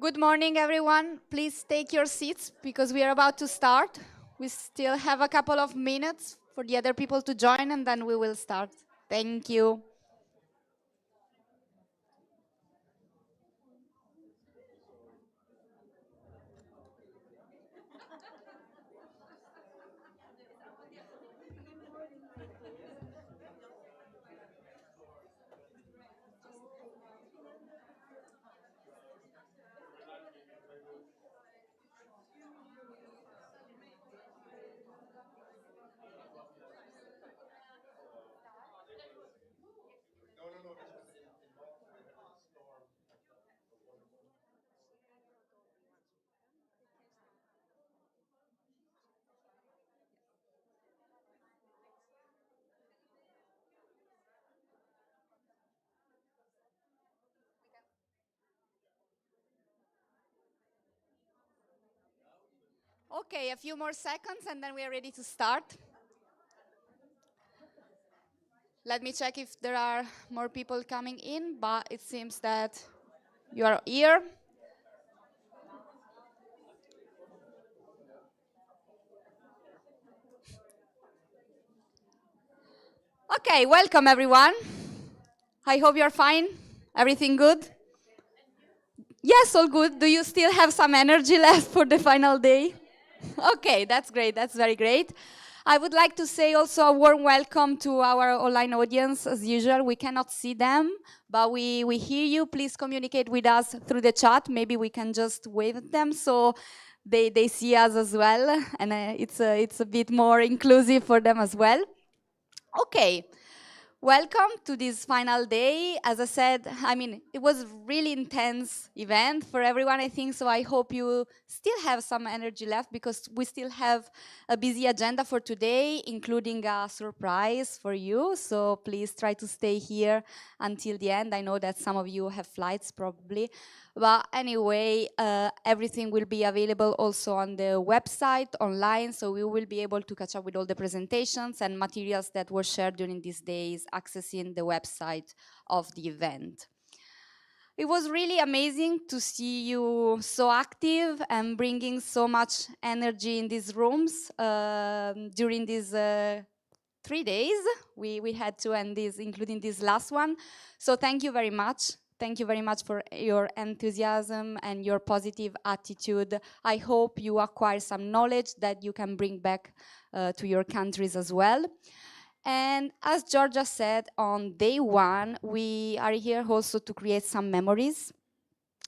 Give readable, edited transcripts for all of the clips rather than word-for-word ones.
Good morning, everyone. Please take your seats because we are about to start. We still have a couple of minutes for the other people to join and then we will start. Thank you. Okay, a few more seconds and then we are ready to start. Let me check if there are more people coming in, but it seems that you are here. Okay, welcome everyone. I hope you're fine. Everything good? Yes, all good. Do you still have some energy left for the final day? Okay, that's great. That's very great. I would like to say also a warm welcome to our online audience. As usual, we cannot see them, but we hear you. Please communicate with us through the chat. Maybe we can just wave at them so they see us as well. And it's a bit more inclusive for them as well. Okay. Welcome to this final day. As I said, it was really intense event for everyone, I think, so I hope you still have some energy left because we still have a busy agenda for today, including a surprise for you, so please try to stay here until the end. I know that some of you have flights probably, but anyway, everything will be available also on the website, online, so we will be able to catch up with all the presentations and materials that were shared during these days, accessing the website of the event. It was really amazing to see you so active and bringing so much energy in these rooms during these 3 days. We had to end this, including this last one. So thank you very much. Thank you very much for your enthusiasm and your positive attitude. I hope you acquire some knowledge that you can bring back to your countries as well. And as Georgia said, on day one, we are here also to create some memories.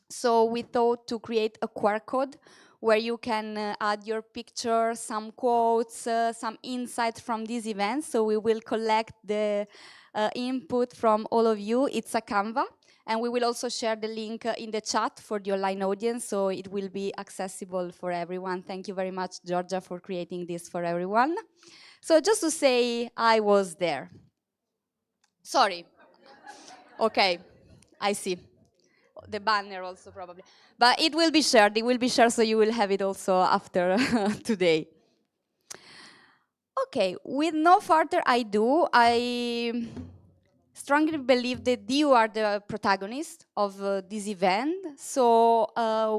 So we thought to create a QR code where you can add your picture, some quotes, some insights from these events. So we will collect the input from all of you. It's a Canva. And we will also share the link in the chat for the online audience, so it will be accessible for everyone. Thank you very much, Georgia, for creating this for everyone. So just to say, I was there. Sorry. Okay, I see. The banner also probably. But it will be shared, so you will have it also after today. Okay, with no further ado, I strongly believe that you are the protagonist of this event. So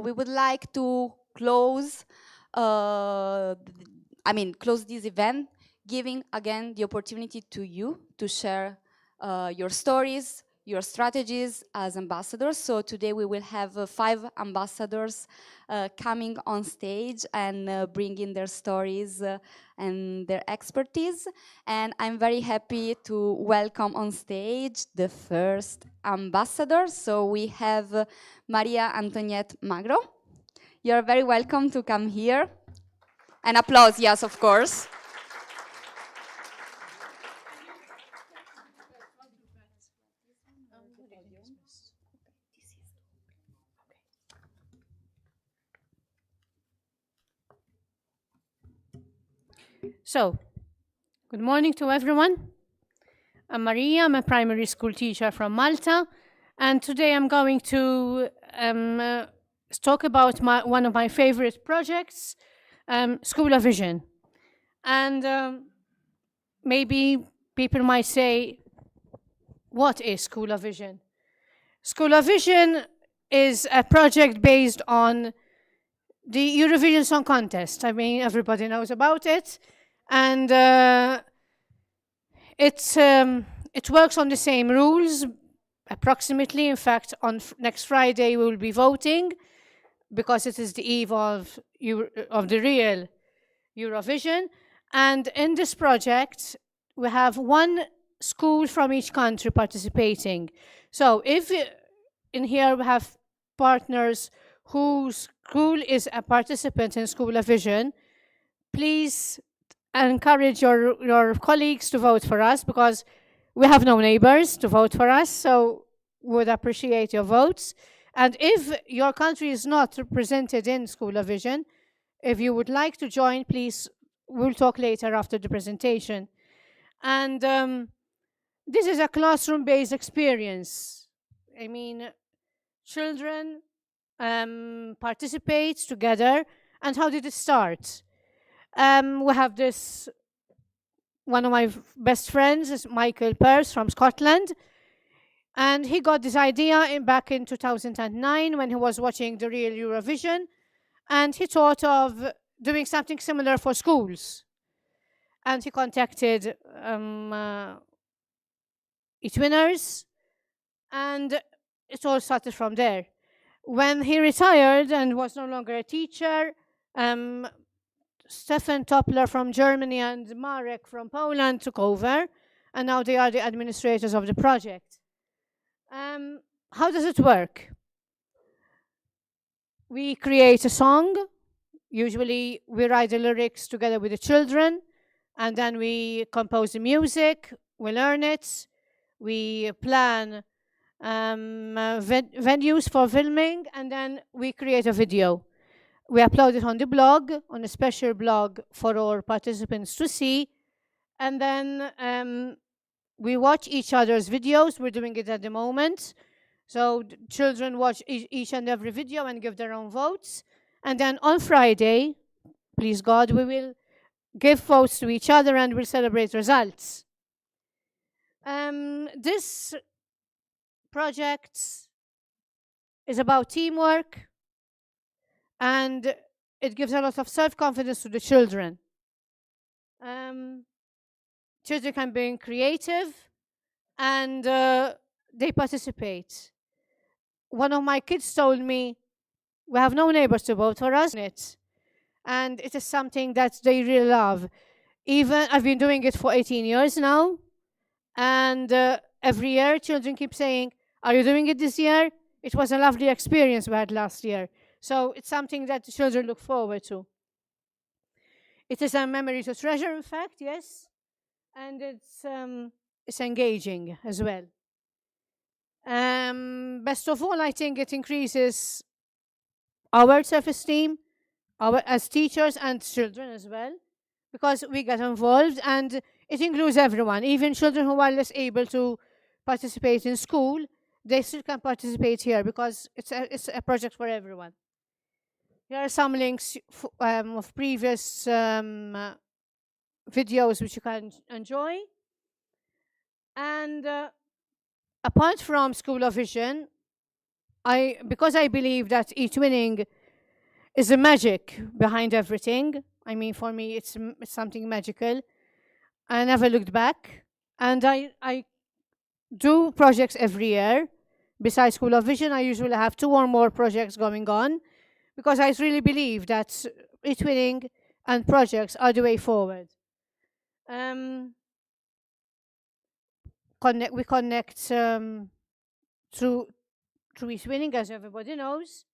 we would like to close, close this event, giving again the opportunity to you to share your stories, your strategies as ambassadors. So today we will have 5 ambassadors coming on stage and bringing their stories and their expertise. And I'm very happy to welcome on stage the first ambassador. So we have Maria Antoniette Magro. You're very welcome to come here. An applause, yes, of course. So, good morning to everyone. I'm Maria, I'm a primary school teacher from Malta, and today I'm going to talk about one of my favorite projects, School of Vision. And maybe people might say, what is School of Vision? School of Vision is a project based on the Eurovision Song Contest. I mean, everybody knows about it. And it works on the same rules, approximately. In fact, on next Friday, we will be voting because it is the eve of the real Eurovision. And in this project, we have one school from each country participating. So if in here we have partners whose school is a participant in School-a-Vision, please encourage your colleagues to vote for us, because we have no neighbors to vote for us, so we would appreciate your votes. And if your country is not represented in School-a-Vision, if you would like to join, please, we'll talk later after the presentation. And this is a classroom-based experience. I mean, children participate together. And how did it start? We have this, one of my best friends is Michael Pearce from Scotland. And he got this idea back in 2009 when he was watching the real Eurovision. And he thought of doing something similar for schools. And he contacted eTwinners, and it all started from there. When he retired and was no longer a teacher, Stefan Toppler from Germany and Marek from Poland took over, and now they are the administrators of the project. How does it work? We create a song. Usually we write the lyrics together with the children, and then we compose the music, we learn it, we plan venues for filming, and then we create a video. We upload it on the blog, on a special blog for our participants to see, and then we watch each other's videos. We're doing it at the moment. So children watch each and every video and give their own votes. And then on Friday, please God, we will give votes to each other and we'll celebrate results. This project is about teamwork, and it gives a lot of self-confidence to the children. Children can be creative, and they participate. One of my kids told me, we have no neighbors to vote for us, and it is something that they really love. Even I've been doing it for 18 years now, and every year children keep saying, are you doing it this year? It was a lovely experience we had last year. So it's something that the children look forward to. It is a memory to treasure, in fact, yes, and it's engaging as well. Best of all, I think it increases our self-esteem, as teachers and children as well, because we get involved, and it includes everyone, even children who are less able to participate in school. They still can participate here because it's a project for everyone. Here are some links of previous videos which you can enjoy. And apart from School-a-Vision, because I believe that eTwinning is the magic behind everything. I mean, for me, it's something magical. I never looked back, and I do projects every year. Besides School-a-Vision, I usually have 2 or more projects going on, because I really believe that eTwinning and projects are the way forward. We connect through eTwinning, as everybody knows.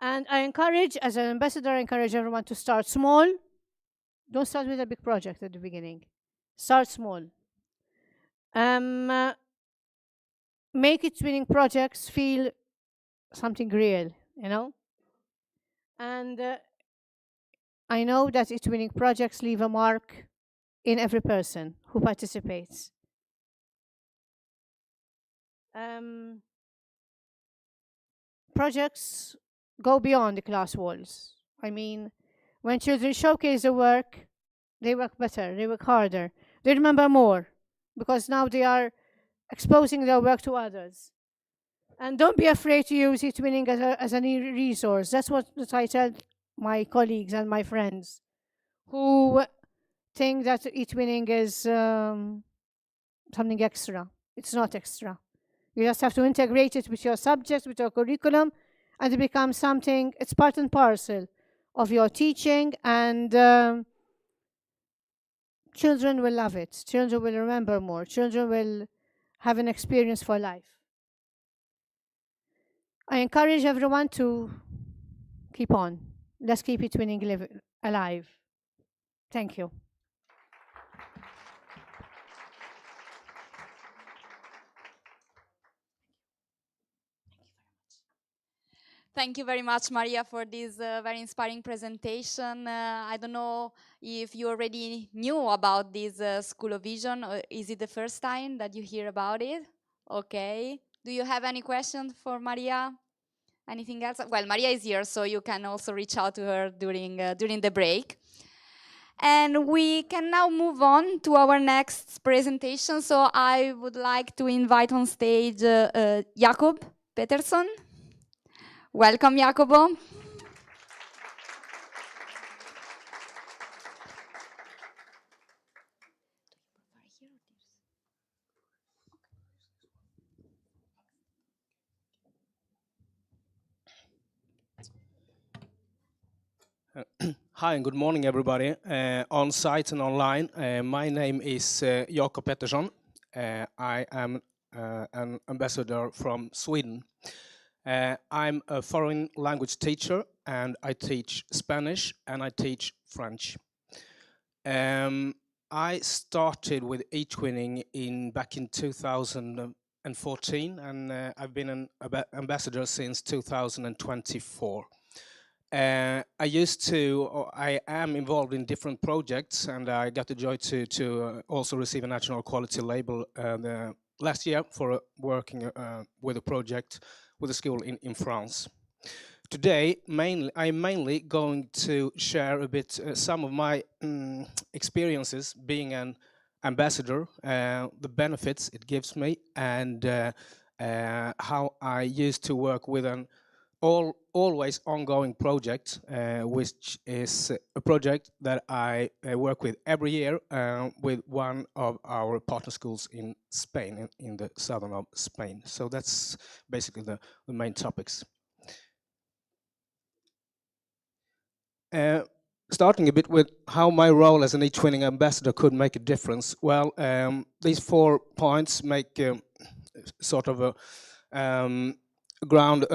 And I encourage, as an ambassador, I encourage everyone to start small. Don't start with a big project at the beginning. Start small. Make eTwinning projects feel something real, you know? And I know that eTwinning projects leave a mark in every person who participates. Projects go beyond the class walls. I mean, when children showcase their work, they work better, they work harder, they remember more, because now they are exposing their work to others. And don't be afraid to use eTwinning as a resource. That's what I tell my colleagues and my friends who think that eTwinning is something extra. It's not extra. You just have to integrate it with your subject, with your curriculum, and it becomes something, it's part and parcel of your teaching, and children will love it. Children will remember more. Children will have an experience for life. I encourage everyone to keep on. Let's keep eTwinning alive. Thank you. Thank you very much, Maria, for this very inspiring presentation. I don't know if you already knew about this School of Vision, or is it the first time that you hear about it? Okay. Do you have any questions for Maria? Anything else? Well, Maria is here, so you can also reach out to her during the break. And we can now move on to our next presentation. So I would like to invite on stage Jakob Pettersson. Welcome, Jakobo. Hi and good morning, everybody, on site and online. My name is Jakob Pettersson. I am an ambassador from Sweden. I'm a foreign language teacher, and I teach Spanish and I teach French. I started with eTwinning back in 2014, and I've been an ambassador since 2024. I am involved in different projects, and I got the joy to also receive a national quality label last year for working with a project with a school in France. Today, I'm mainly going to share a bit some of my experiences being an ambassador, the benefits it gives me, and how I used to work with an always ongoing project, which is a project that I work with every year with one of our partner schools in Spain, in the southern of Spain. So that's basically the main topics. Starting a bit with how my role as an eTwinning ambassador could make a difference. Well, these 4 points make sort of a ground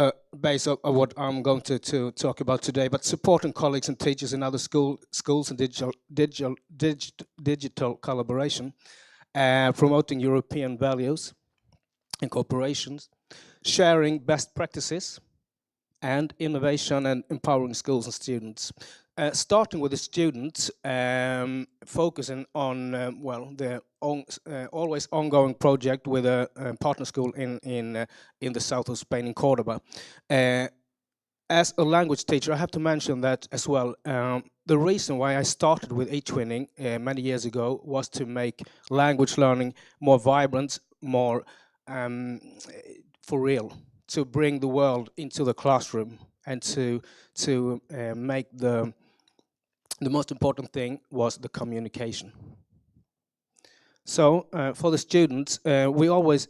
base of what I'm going to talk about today, but supporting colleagues and teachers in other schools and digital collaboration, promoting European values and corporations, sharing best practices, and innovation and empowering schools and students. Starting with the students, focusing on the always ongoing project with a partner school in the south of Spain, in Cordoba. As a language teacher, I have to mention that as well. The reason why I started with eTwinning many years ago was to make language learning more vibrant, more for real, to bring the world into the classroom, and to make the most important thing was the communication. So for the students, we always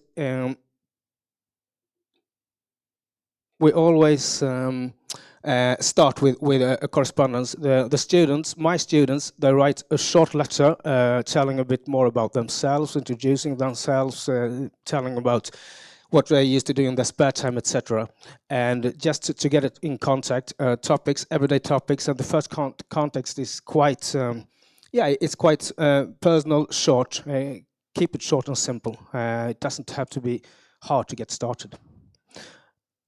start with a correspondence. The students, my students, they write a short letter telling a bit more about themselves, introducing themselves, telling about what they used to do in their spare time, etc. And just to get it in contact, topics, everyday topics. And the first context is quite, it's quite personal, short. Keep it short and simple. It doesn't have to be hard to get started.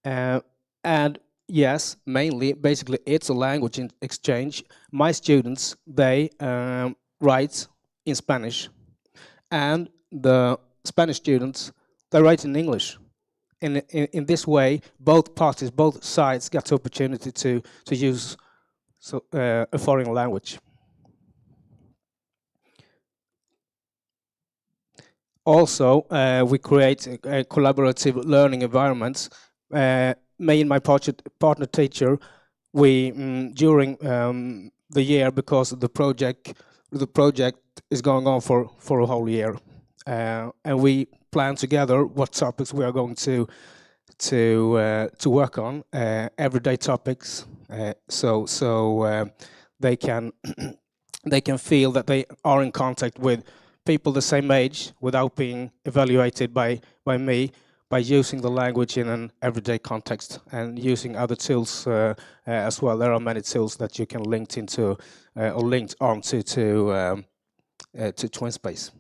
And yes, mainly, basically, it's a language exchange. My students, they write in Spanish, and the Spanish students, they write in English. In this way, both parties, both sides, get the opportunity to use a foreign language. Also, we create collaborative learning environments. Me and my partner teacher, we during the year, because the project is going on for a whole year, and we plan together what topics we are going to work on, everyday topics, so they can they can feel that they are in contact with people the same age without being evaluated by me, by using the language in an everyday context and using other tools as well. There are many tools that you can link into or linked onto to TwinSpace.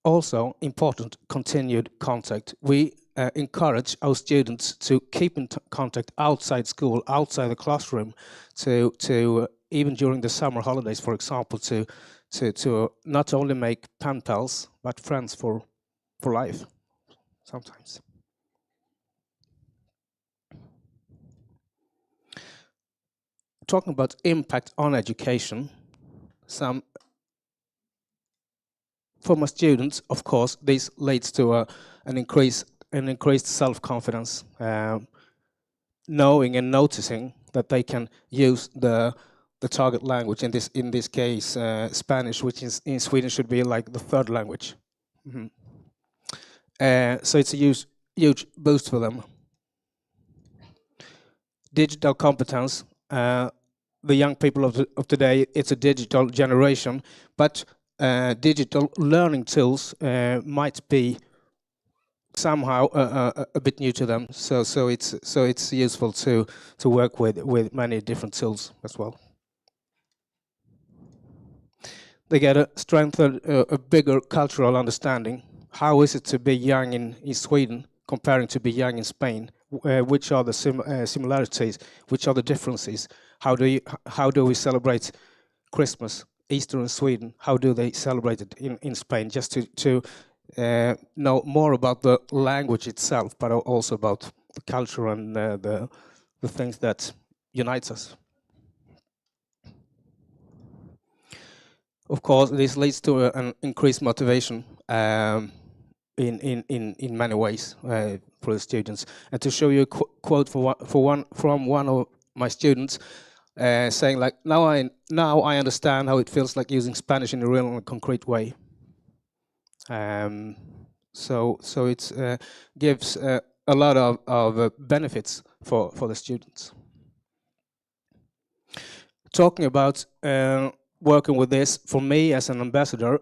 Also important, continued contact. We encourage our students to keep in contact outside school, outside the classroom, to even during the summer holidays, for example, to not only make pen pals but friends for life sometimes. Talking about impact on education, for my students, of course, this leads to an increased self-confidence, knowing and noticing that they can use the target language, in this case Spanish, which is in Sweden should be like the third language. So it's a huge boost for them. Digital competence. The young people of today, it's a digital generation, but digital learning tools might be somehow a bit new to them. So it's useful to work with many different tools as well. They get a bigger cultural understanding. How is it to be young in Sweden comparing to be young in Spain? Which are the similarities? Which are the differences? How do we celebrate Christmas, Easter in Sweden? How do they celebrate it in Spain? Just to know more about the language itself, but also about the culture and the things that unites us. Of course, this leads to an increased motivation in many ways for the students. And to show you a quote from one of my students, saying like, now I understand how it feels like using Spanish in a real and concrete way. So it gives a lot of benefits for the students. Talking about working with this, for me as an ambassador,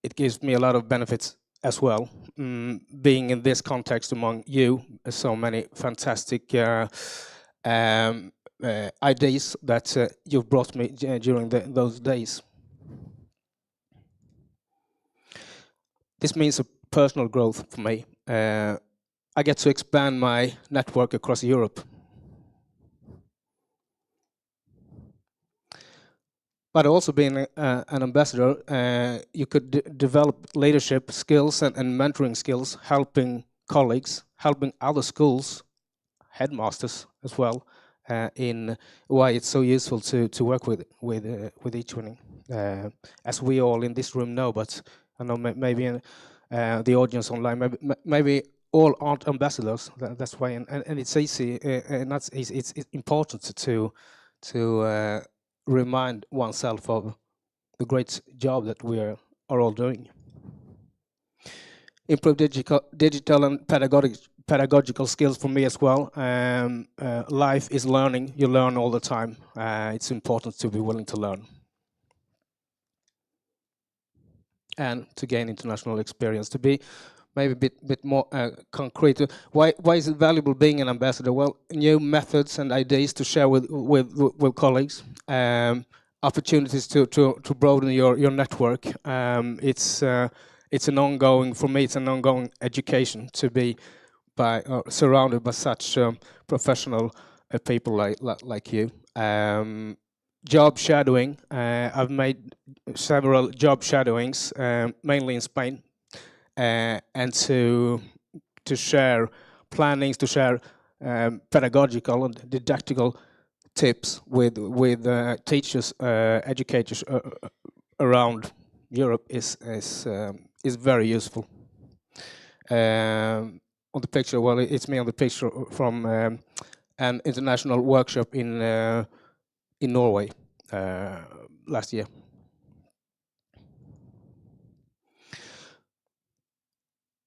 it gives me a lot of benefits as well. Being in this context among you, so many fantastic ideas that you've brought me during those days. This means a personal growth for me. I get to expand my network across Europe. But also being an ambassador, you could develop leadership skills and mentoring skills, helping colleagues, helping other schools, headmasters as well, in why it's so useful to work with eTwinning. As we all in this room know, but I know maybe in the audience online, maybe all aren't ambassadors. That's why, and it's easy, and that's easy. It's important to remind oneself of the great job that we are all doing. Improve digital and pedagogical skills for me as well. Life is learning. You learn all the time. It's important to be willing to learn. And to gain international experience, to be maybe a bit more concrete. Why is it valuable being an ambassador? Well, new methods and ideas to share with colleagues, opportunities to broaden your network. It's an ongoing, for me, it's an ongoing education to be surrounded by such professional people like you. Job shadowing. I've made several job shadowings, mainly in Spain, and to share plannings, to share pedagogical and didactical tips with teachers, educators around Europe is very useful. On the picture, well, it's me on the picture from an international workshop in Norway last year.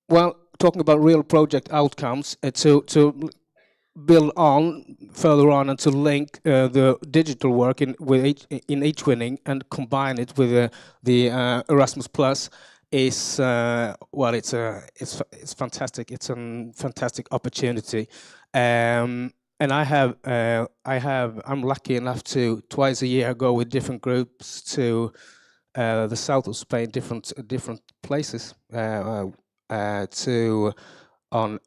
Well, talking about real project outcomes, to build on further on and to link the digital work in eTwinning and combine it with the Erasmus Plus is well, it's fantastic. It's a fantastic opportunity, and I'm lucky enough to twice a year go with different groups to the south of Spain, different places to on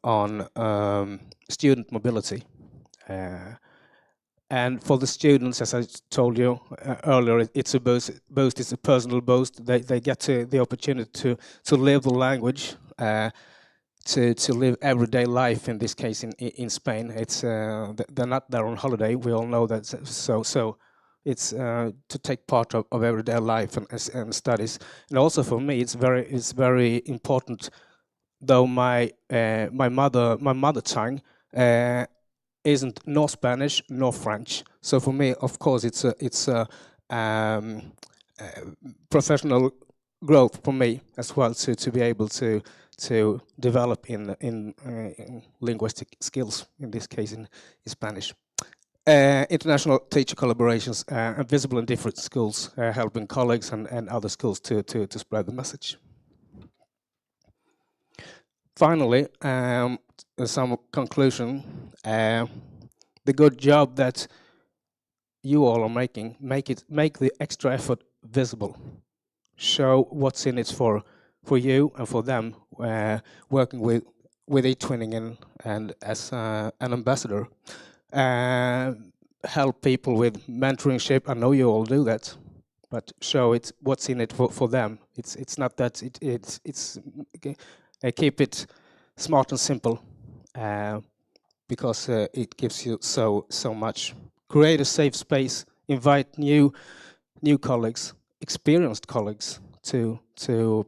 student mobility. And for the students, as I told you earlier, it's a boost. It's a personal boost. They get the opportunity to live the language, to live everyday life. In this case, in Spain, it's they're not there on holiday. We all know that. So it's to take part of everyday life and studies. And also for me, it's very important. Though my mother tongue isn't nor Spanish nor French, so for me, of course, it's a professional growth for me as well to be able to develop in linguistic skills. In this case, in Spanish. International teacher collaborations are visible in different schools, helping colleagues and other schools to spread the message. Finally, some conclusion. The good job that you all are making, make the extra effort visible. Show what's in it for you and for them, working with eTwinning and as an ambassador. Help people with mentorship. I know you all do that, but show it what's in it for them. It's not that it's keep it smart and simple, because it gives you so much. Create a safe space. Invite new colleagues, experienced colleagues, to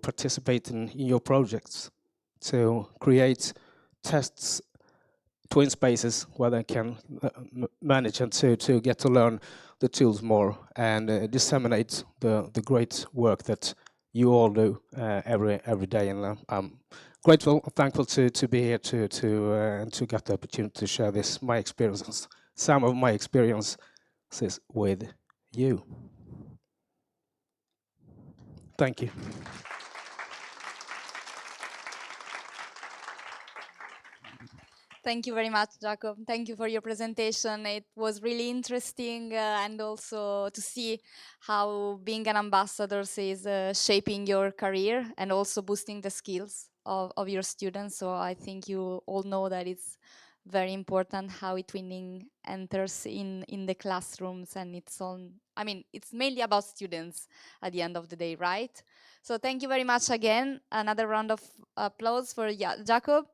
participate in your projects. To create tests, twin spaces where they can manage and to get to learn the tools more and disseminate the great work that you all do every day. And I'm grateful, thankful to be here to get the opportunity to share my experiences, some of my experiences with you. Thank you. Thank you very much, Jakob. Thank you for your presentation. It was really interesting and also to see how being an ambassador is shaping your career and also boosting the skills of your students. So I think you all know that it's very important how eTwinning enters in the classrooms, and it's mainly about students at the end of the day, right? So thank you very much again. Another round of applause for Jakob.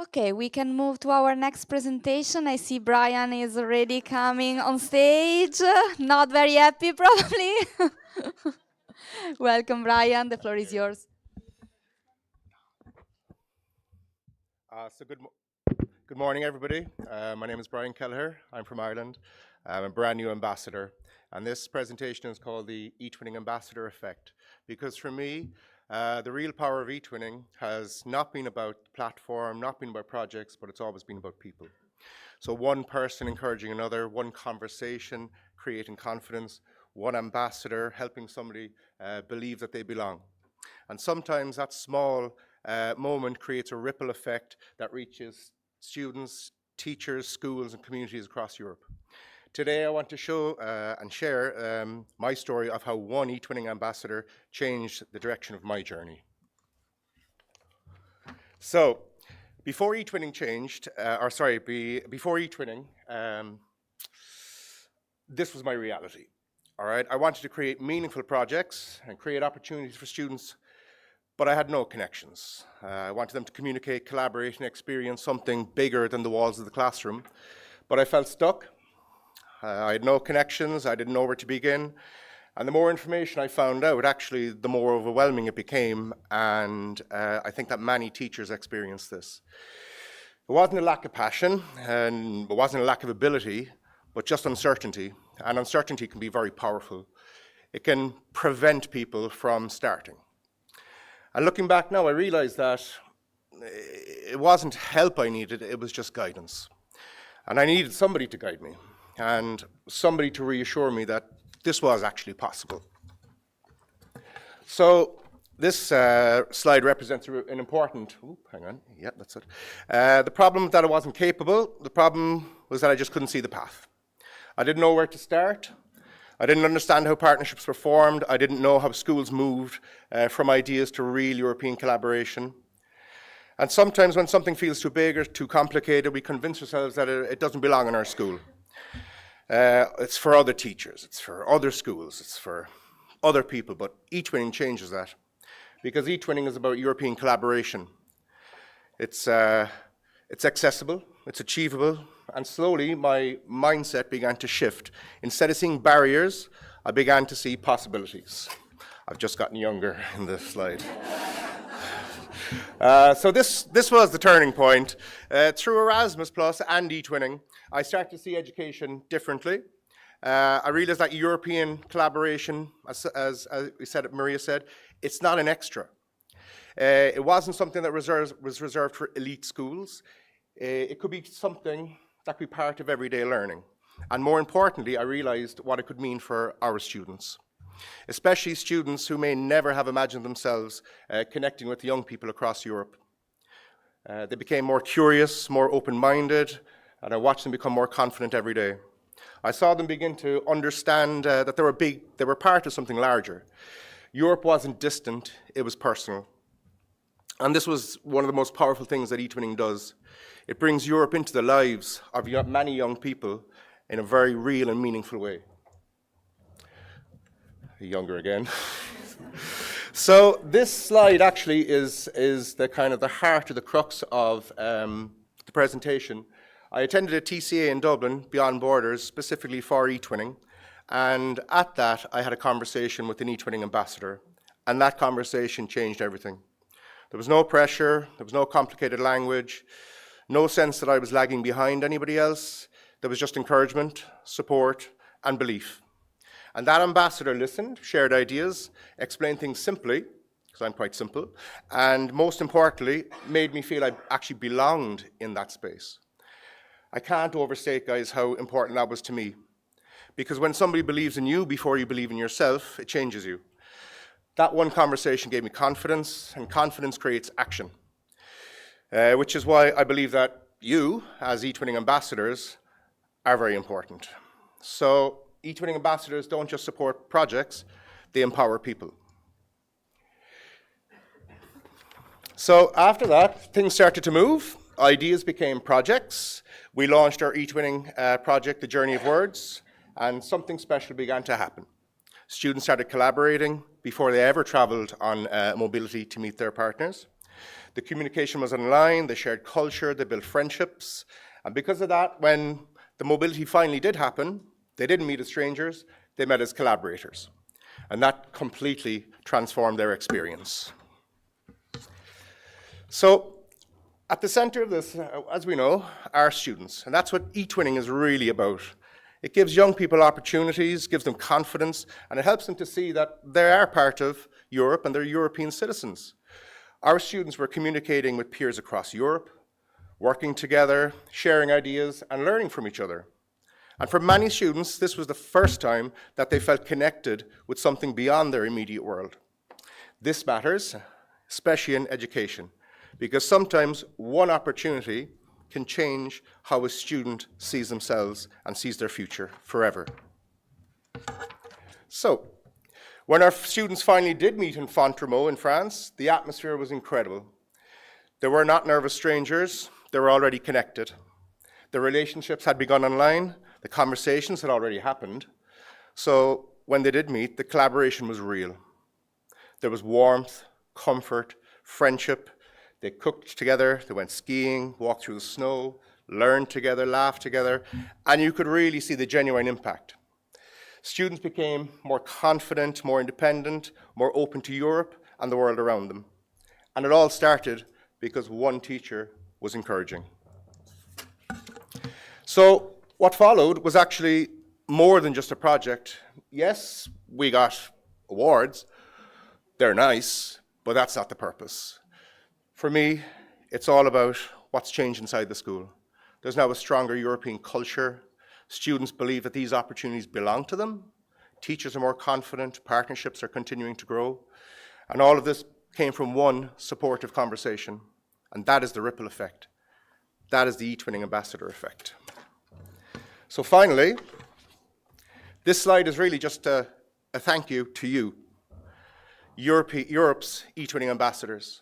Okay, we can move to our next presentation. I see Brian is already coming on stage. Not very happy, probably. Welcome, Brian. The floor is yours. Good morning, everybody. My name is Brian Kelleher. I'm from Ireland. I'm a brand new ambassador. And this presentation is called the eTwinning Ambassador Effect. Because for me, the real power of eTwinning has not been about platform, not been about projects, but it's always been about people. So one person encouraging another, one conversation, creating confidence, one ambassador helping somebody believe that they belong. And sometimes that small moment creates a ripple effect that reaches students, teachers, schools, and communities across Europe. Today, I want to show and share my story of how one eTwinning ambassador changed the direction of my journey. So, before eTwinning before eTwinning, this was my reality. All right, I wanted to create meaningful projects and create opportunities for students, but I had no connections. I wanted them to communicate, collaborate, and experience something bigger than the walls of the classroom. but I felt stuck. I had no connections, I didn't know where to begin. And the more information I found out, actually, the more overwhelming it became, and I think that many teachers experience this. It wasn't a lack of passion, and it wasn't a lack of ability, but just uncertainty. And uncertainty can be very powerful. It can prevent people from starting. And looking back now, I realize that it wasn't help I needed, it was just guidance. And I needed somebody to guide me, and somebody to reassure me that this was actually possible. So this slide represents an important, hang on, yeah, that's it. The problem that I wasn't capable, the problem was that I just couldn't see the path. I didn't know where to start. I didn't understand how partnerships were formed. I didn't know how schools moved from ideas to real European collaboration. And sometimes when something feels too big or too complicated, we convince ourselves that it doesn't belong in our school. It's for other teachers, it's for other schools, it's for other people, but eTwinning changes that. Because eTwinning is about European collaboration. It's accessible, it's achievable, and slowly my mindset began to shift. Instead of seeing barriers, I began to see possibilities. I've just gotten younger in this slide. So this was the turning point. Through Erasmus Plus and eTwinning, I started to see education differently. I realized that European collaboration, as we said, Maria said, it's not an extra. It wasn't something that was reserved for elite schools. It could be something that could be part of everyday learning. And more importantly, I realized what it could mean for our students, especially students who may never have imagined themselves connecting with young people across Europe. They became more curious, more open-minded, and I watched them become more confident every day. I saw them begin to understand that they were part of something larger. Europe wasn't distant, it was personal. And this was one of the most powerful things that eTwinning does. It brings Europe into the lives of many young people in a very real and meaningful way. Younger again. So this slide actually is the kind of the heart or the crux of the presentation. I attended a TCA in Dublin, Beyond Borders, specifically for eTwinning, and at that I had a conversation with an eTwinning ambassador, and that conversation changed everything. There was no pressure, there was no complicated language, no sense that I was lagging behind anybody else. There was just encouragement, support, and belief. And that ambassador listened, shared ideas, explained things simply, because I'm quite simple, and most importantly, made me feel I actually belonged in that space. I can't overstate, guys, how important that was to me. Because when somebody believes in you before you believe in yourself, it changes you. That one conversation gave me confidence, and confidence creates action. Which is why I believe that you, as eTwinning ambassadors, are very important. So eTwinning ambassadors don't just support projects, they empower people. So after that, things started to move. Ideas became projects. We launched our eTwinning project, The Journey of Words, and something special began to happen. Students started collaborating before they ever traveled on mobility to meet their partners. The communication was online, they shared culture, they built friendships, and because of that, when the mobility finally did happen, they didn't meet as strangers, they met as collaborators. And that completely transformed their experience. So, at the center of this, as we know, are students, and that's what eTwinning is really about. It gives young people opportunities, gives them confidence, and it helps them to see that they are part of Europe and they're European citizens. Our students were communicating with peers across Europe, working together, sharing ideas, and learning from each other. And for many students, this was the first time that they felt connected with something beyond their immediate world. This matters, especially in education, because sometimes one opportunity can change how a student sees themselves and sees their future forever. So, when our students finally did meet in Font-Romeu in France, the atmosphere was incredible. They were not nervous strangers, they were already connected. The relationships had begun online, the conversations had already happened. So when they did meet, the collaboration was real. There was warmth, comfort, friendship. They cooked together, they went skiing, walked through the snow, learned together, laughed together, and you could really see the genuine impact. Students became more confident, more independent, more open to Europe and the world around them. And it all started because one teacher was encouraging. So what followed was actually more than just a project. Yes, we got awards. They're nice, but that's not the purpose. For me, it's all about what's changed inside the school. There's now a stronger European culture. Students believe that these opportunities belong to them. Teachers are more confident. Partnerships are continuing to grow. And all of this came from one supportive conversation. And that is the ripple effect. That is the eTwinning ambassador effect. So finally, this slide is really just a thank you to you, Europe's eTwinning ambassadors,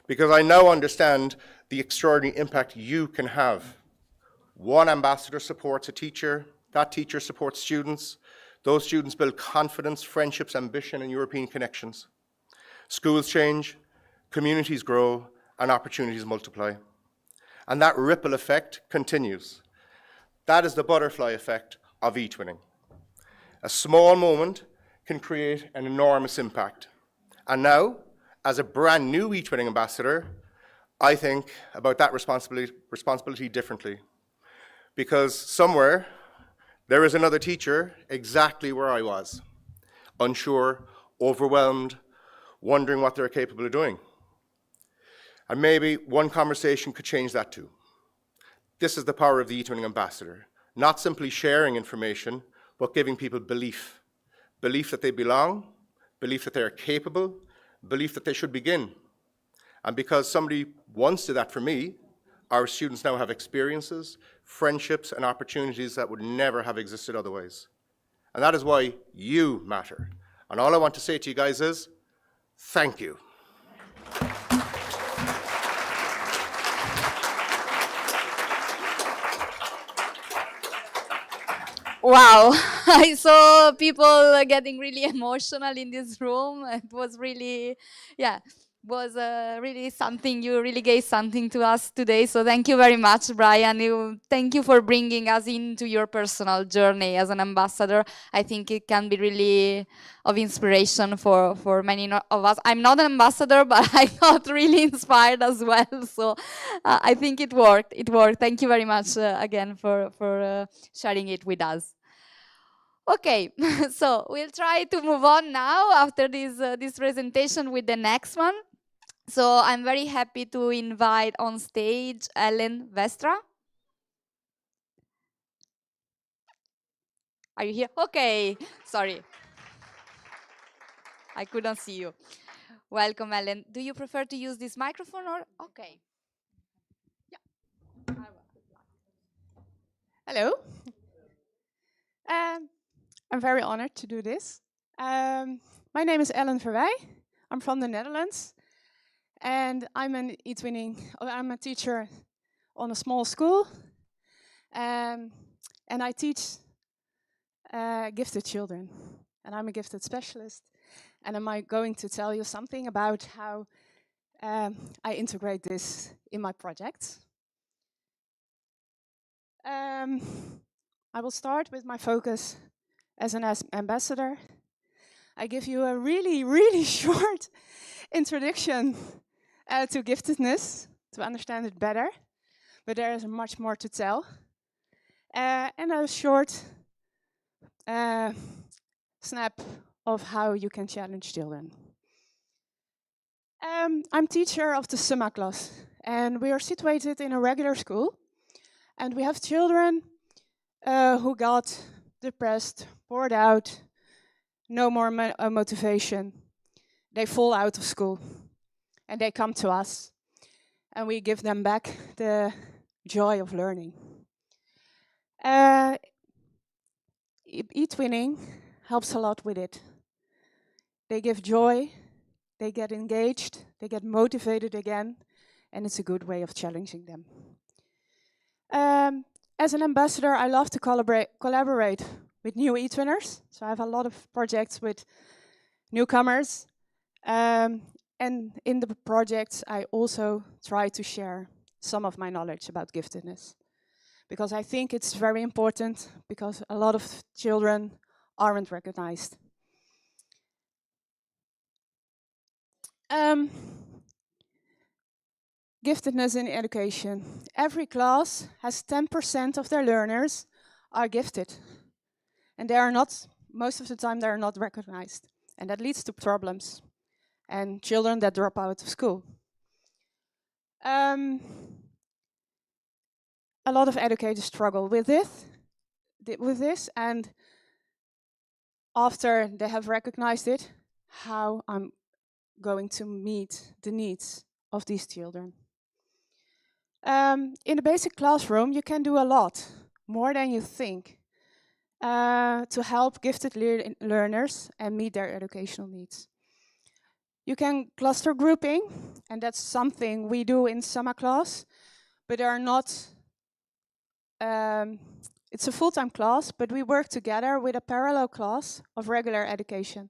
because I now understand the extraordinary impact you can have. One ambassador supports a teacher, that teacher supports students, those students build confidence, friendships, ambition, and European connections. Schools change, communities grow, and opportunities multiply. And that ripple effect continues. That is the butterfly effect of eTwinning. A small moment can create an enormous impact. And now, as a brand new eTwinning ambassador, I think about that responsibility differently. Because somewhere, there is another teacher exactly where I was, unsure, overwhelmed, wondering what they're capable of doing. And maybe one conversation could change that too. This is the power of the eTwinning ambassador. Not simply sharing information, but giving people belief. Belief that they belong, belief that they are capable, belief that they should begin. And because somebody once did that for me, our students now have experiences, friendships, and opportunities that would never have existed otherwise. And that is why you matter. And all I want to say to you guys is, thank you. Wow, I saw people getting really emotional in this room. It was really, yeah, was really something. You really gave something to us today. So thank you very much, Brian. Thank you for bringing us into your personal journey as an ambassador. I think it can be really of inspiration for many of us. I'm not an ambassador, but I got really inspired as well. So I think it worked. It worked. Thank you very much again for sharing it with us. Okay, so we'll try to move on now after this presentation with the next one. So I'm very happy to invite on stage Verweij-Westra. Are you here? Okay, sorry. I couldn't see you. Welcome, Ellen. Do you prefer to use this microphone or? Okay. Yeah. Hello. I'm very honored to do this. My name is Ellen Verweij. I'm from the Netherlands. And I'm I'm a teacher on a small school. And I teach gifted children. And I'm a gifted specialist. And I'm going to tell you something about how I integrate this in my projects. I will start with my focus as an ambassador. I give you a really, really short introduction to giftedness, to understand it better. But there is much more to tell. And a short snap of how you can challenge children. I'm teacher of the summer class. And we are situated in a regular school. And we have children who got depressed, bored out, no more motivation. They fall out of school and they come to us and we give them back the joy of learning. eTwinning helps a lot with it. They give joy, they get engaged, they get motivated again, and it's a good way of challenging them. As an ambassador, I love to collaborate with new eTwinners. So I have a lot of projects with newcomers. And in the projects, I also try to share some of my knowledge about giftedness. because I think it's very important, because a lot of children aren't recognized. Giftedness in education. Every class has 10% of their learners are gifted. And they are not, most of the time, they are not recognized. And that leads to problems and children that drop out of school. A lot of educators struggle with this, and after they have recognized it, how I'm going to meet the needs of these children. In the basic classroom, you can do a lot, more than you think, to help gifted learners and meet their educational needs. You can cluster grouping, and that's something we do in summer class, but they are not, it's a full-time class, but we work together with a parallel class of regular education.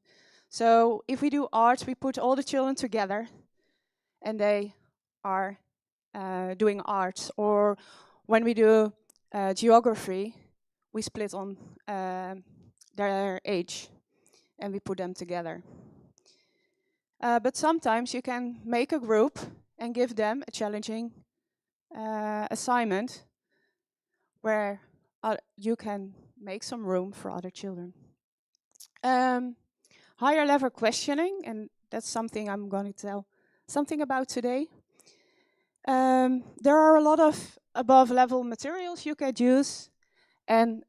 So if we do art, we put all the children together, and they are doing art. Or when we do geography, we split on their age, and we put them together. But sometimes you can make a group and give them a challenging assignment where you can make some room for other children. Higher level questioning, and that's something I'm going to tell something about today. There are a lot of above level materials you can use, and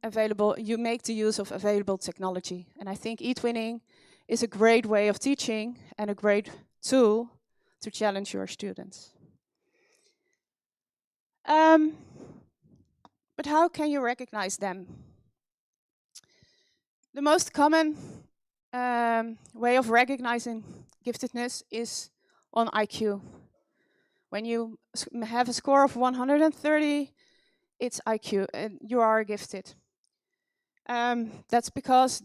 you make the use of available technology. And I think eTwinning is a great way of teaching and a great tool to challenge your students. But how can you recognize them? The most common way of recognizing giftedness is on IQ. When you have a score of 130, it's IQ, and you are gifted. That's because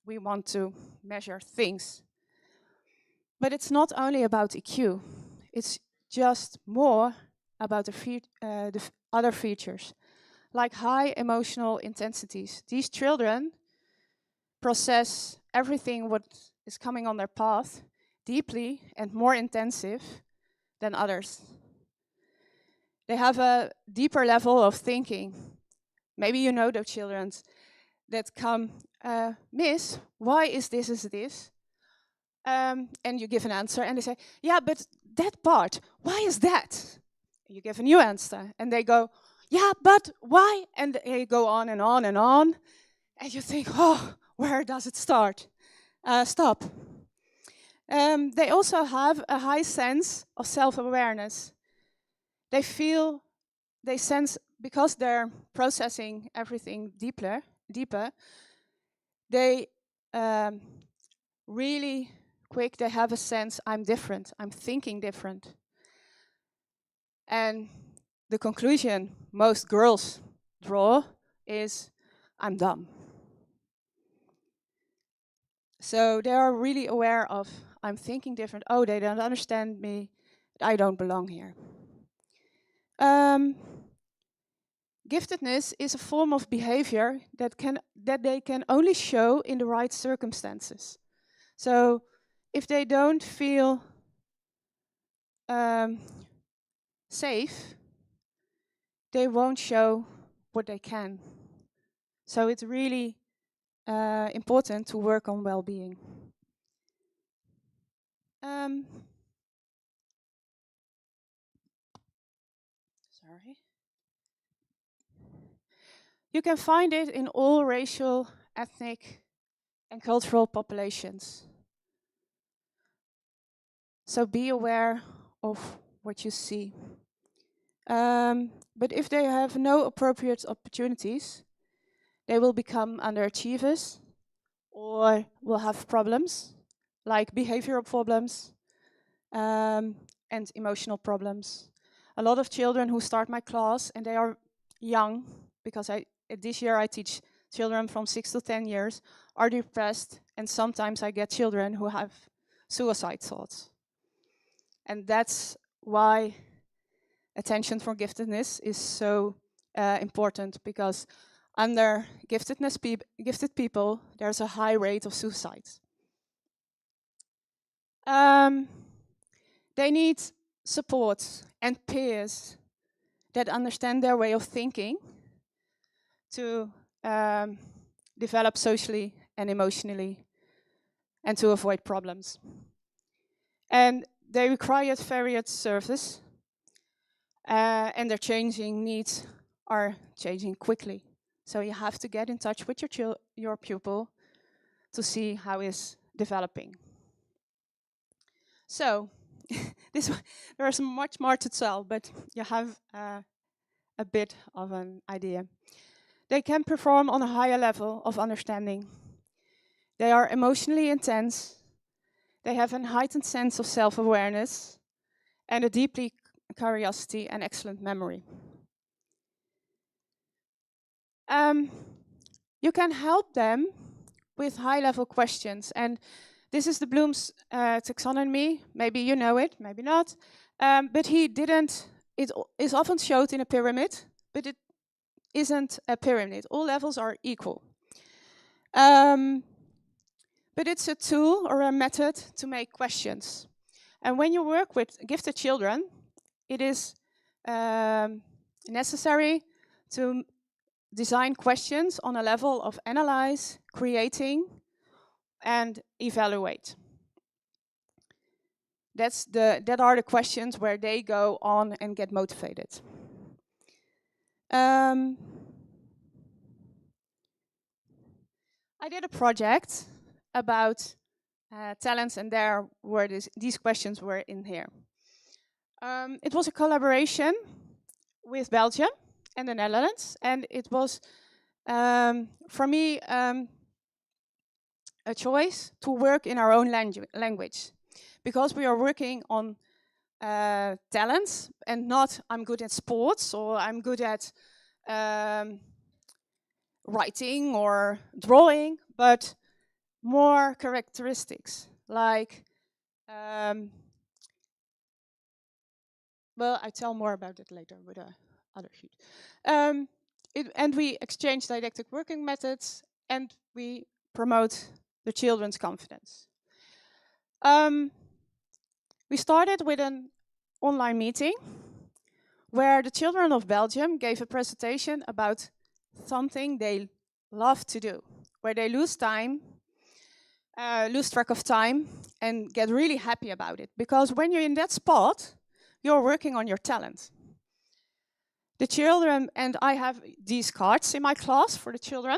we want to measure things. But it's not only about EQ. It's just more about the other features, like high emotional intensities. These children process everything what is coming on their path deeply and more intensive than others. They have a deeper level of thinking. Maybe you know those children that come, Miss, why is this as this? And you give an answer, and they say, yeah, but that part, why is that? You give a new answer, and they go, yeah, but why? And they go on and on and on, and you think, oh, where does it start? Stop. They also have a high sense of self-awareness. They sense, because they're processing everything deeper, they really quick, they have a sense, I'm different, I'm thinking different. And the conclusion most girls draw is, I'm dumb. So they are really aware of, I'm thinking different, oh, they don't understand me, I don't belong here. Giftedness is a form of behavior that they can only show in the right circumstances. So if they don't feel safe, they won't show what they can. So it's really important to work on well-being. Sorry. You can find it in all racial, ethnic, and cultural populations. So be aware of what you see. But if they have no appropriate opportunities, they will become underachievers or will have problems, like behavioral problems and emotional problems. A lot of children who start my class, and they are young, because this year I teach children from 6 to 10 years, are depressed, and sometimes I get children who have suicide thoughts. And that's why attention for giftedness is so important because under gifted people, there's a high rate of suicide. They need support and peers that understand their way of thinking to develop socially and emotionally and to avoid problems. And they require varied service and their changing needs are changing quickly. So you have to get in touch with your pupil to see how it's developing. So, there's much more to tell, but you have a bit of an idea. They can perform on a higher level of understanding. They are emotionally intense. They have a heightened sense of self-awareness and a deeply curiosity and excellent memory. You can help them with high-level questions, and this is the Bloom's taxonomy. Maybe you know it, maybe not. But he didn't. It is often showed in a pyramid, but it isn't a pyramid. All levels are equal. But it's a tool or a method to make questions. And when you work with gifted children, it is necessary to design questions on a level of analyze, creating, and evaluate. That are the questions where they go on and get motivated. I did a project about talents, and there were these questions were in here. It was a collaboration with Belgium and the Netherlands, and it was, for me, a choice to work in our own language. Because we are working on talents and not I'm good at sports or I'm good at writing or drawing, but more characteristics like, well, I tell more about it later with other sheet. And we exchange didactic working methods and we promote the children's confidence. We started with an online meeting where the children of Belgium gave a presentation about something they love to do, where they lose time, lose track of time, and get really happy about it. Because when you're in that spot, you're working on your talent. The children, and I have these cards in my class for the children,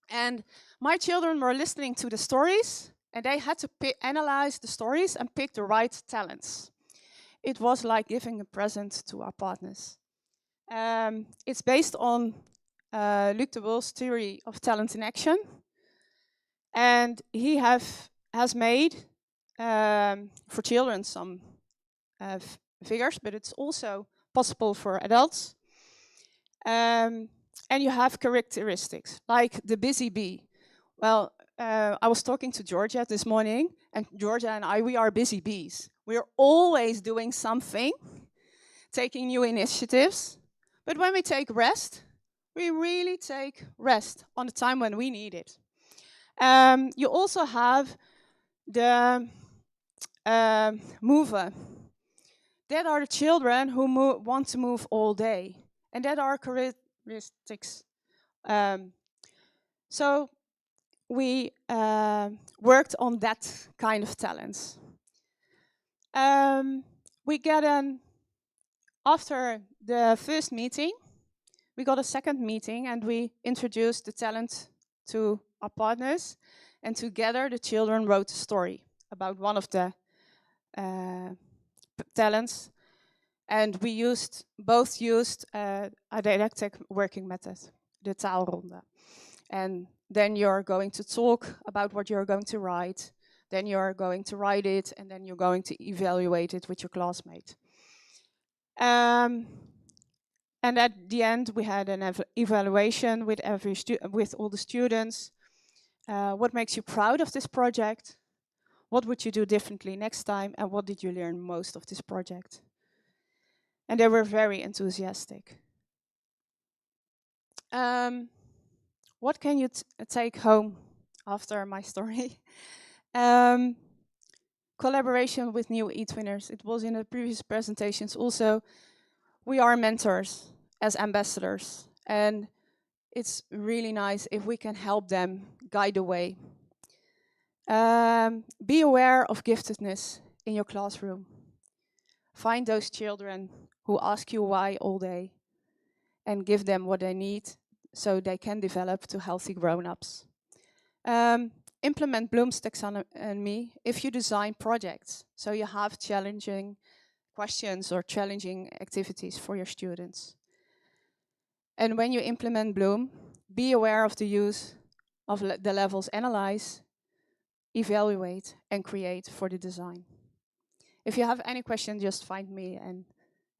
and my children were listening to the stories, and they had to analyze the stories and pick the right talents. It was like giving a present to our partners. It's based on Luc de Wol's theory of talent in action. And he has made, for children, some figures, but it's also possible for adults. And you have characteristics, like the busy bee. Well, I was talking to Georgia this morning, and Georgia and I, we are busy bees. We're always doing something, taking new initiatives. But when we take rest, we really take rest on the time when we need it. You also have the mover. That are the children who want to move all day. And that are characteristics. So we worked on that kind of talents. We get after the first meeting, we got a second meeting and we introduced the talent to our partners. And together the children wrote a story about one of the talents. And we both used a didactic working method, the taalronde. And then you're going to talk about what you're going to write. Then you're going to write it, and then you're going to evaluate it with your classmate. And at the end, we had an evaluation with all the students. What makes you proud of this project? What would you do differently next time? And what did you learn most of this project? And they were very enthusiastic. What can you take home after my story? um, Collaboration with new eTwinners. It was in the previous presentations also. We are mentors as ambassadors, and it's really nice if we can help them guide the way. Be aware of giftedness in your classroom. Find those children who ask you why all day and give them what they need so they can develop to healthy grown-ups. Implement Bloom's taxonomy if you design projects, so you have challenging questions or challenging activities for your students. And when you implement Bloom, be aware of the use of the levels analyze, evaluate, and create for the design. If you have any questions, just find me, and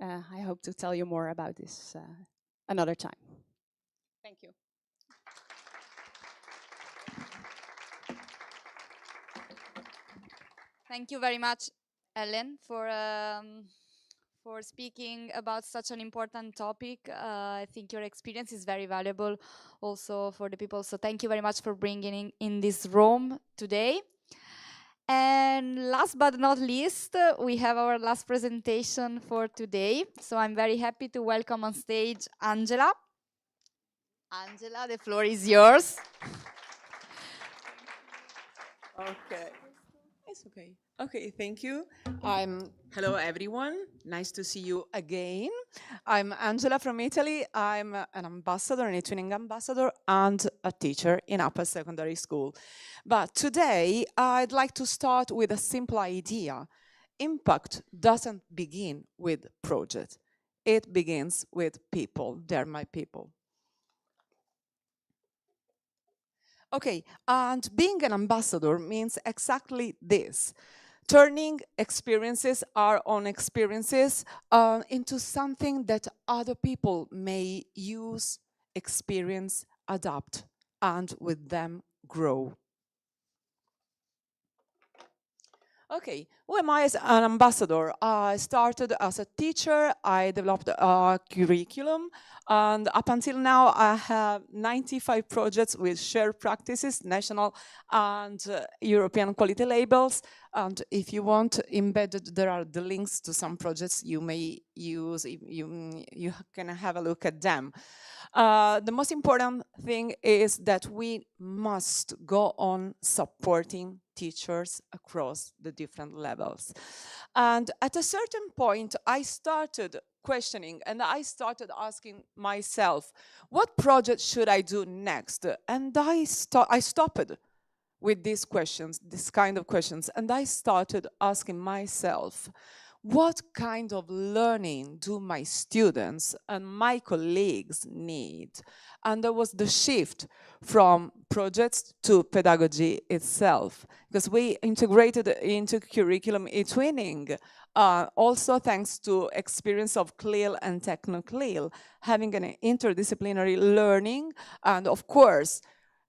I hope to tell you more about this another time. Thank you. Thank you very much, Ellen, for speaking about such an important topic. I think your experience is very valuable also for the people. So thank you very much for bringing in this room today. And last but not least, we have our last presentation for today. So I'm very happy to welcome on stage Angela. Angela, the floor is yours. Okay. It's okay. Okay, thank you. Hello, everyone. Nice to see you again. I'm Angela from Italy. I'm an ambassador, an eTwinning ambassador, and a teacher in upper secondary school. But today, I'd like to start with a simple idea. Impact doesn't begin with project. It begins with people. They're my people. Okay, and being an ambassador means exactly this. Turning experiences, our own experiences, into something that other people may use, experience, adapt, and with them grow. Okay, who am I as an ambassador? I started as a teacher, I developed a curriculum, and up until now I have 95 projects with shared practices, national and European quality labels. And if you want, embedded, there are the links to some projects you may use, you can have a look at them. The most important thing is that we must go on supporting teachers across the different levels. And at a certain point, I started questioning and I started asking myself, what project should I do next? And I stopped with these questions, this kind of questions, and I started asking myself, what kind of learning do my students and my colleagues need? And there was the shift from projects to pedagogy itself, because we integrated into curriculum eTwinning, also thanks to experience of CLIL and Techno-CLIL, having an interdisciplinary learning, and of course,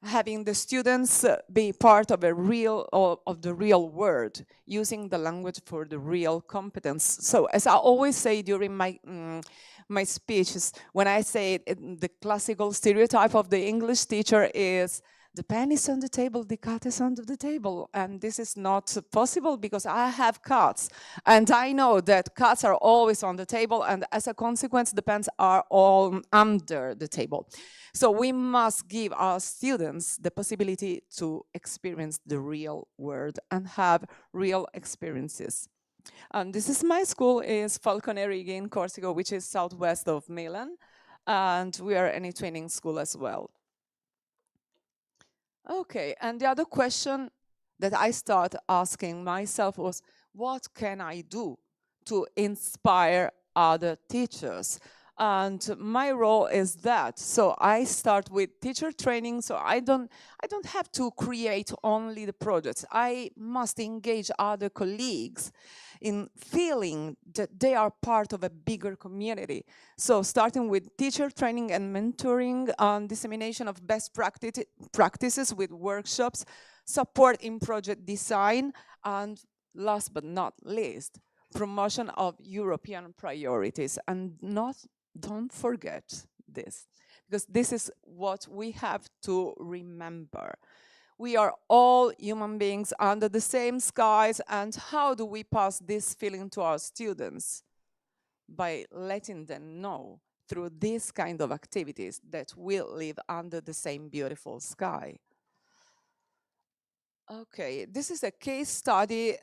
having the students be part of the real world, using the language for the real competence. So as I always say during my speeches, when I say it, the classical stereotype of the English teacher is the pen is on the table, the cat is under the table. And this is not possible because I have cats. And I know that cats are always on the table, and as a consequence, the pens are all under the table. So we must give our students the possibility to experience the real world and have real experiences. And this is my school, is Falcone Righi in Corsica, which is southwest of Milan. And we are an eTwinning school as well. Okay, and the other question that I started asking myself was, what can I do to inspire other teachers? And my role is that. So I start with teacher training, so I don't have to create only the projects. I must engage other colleagues in feeling that they are part of a bigger community. So starting with teacher training and mentoring, dissemination of best practices with workshops, support in project design, and last but not least, promotion of European priorities. And don't forget this, because this is what we have to remember. We are all human beings under the same skies, and how do we pass this feeling to our students? By letting them know through these kind of activities that we live under the same beautiful sky. Okay, this is a case study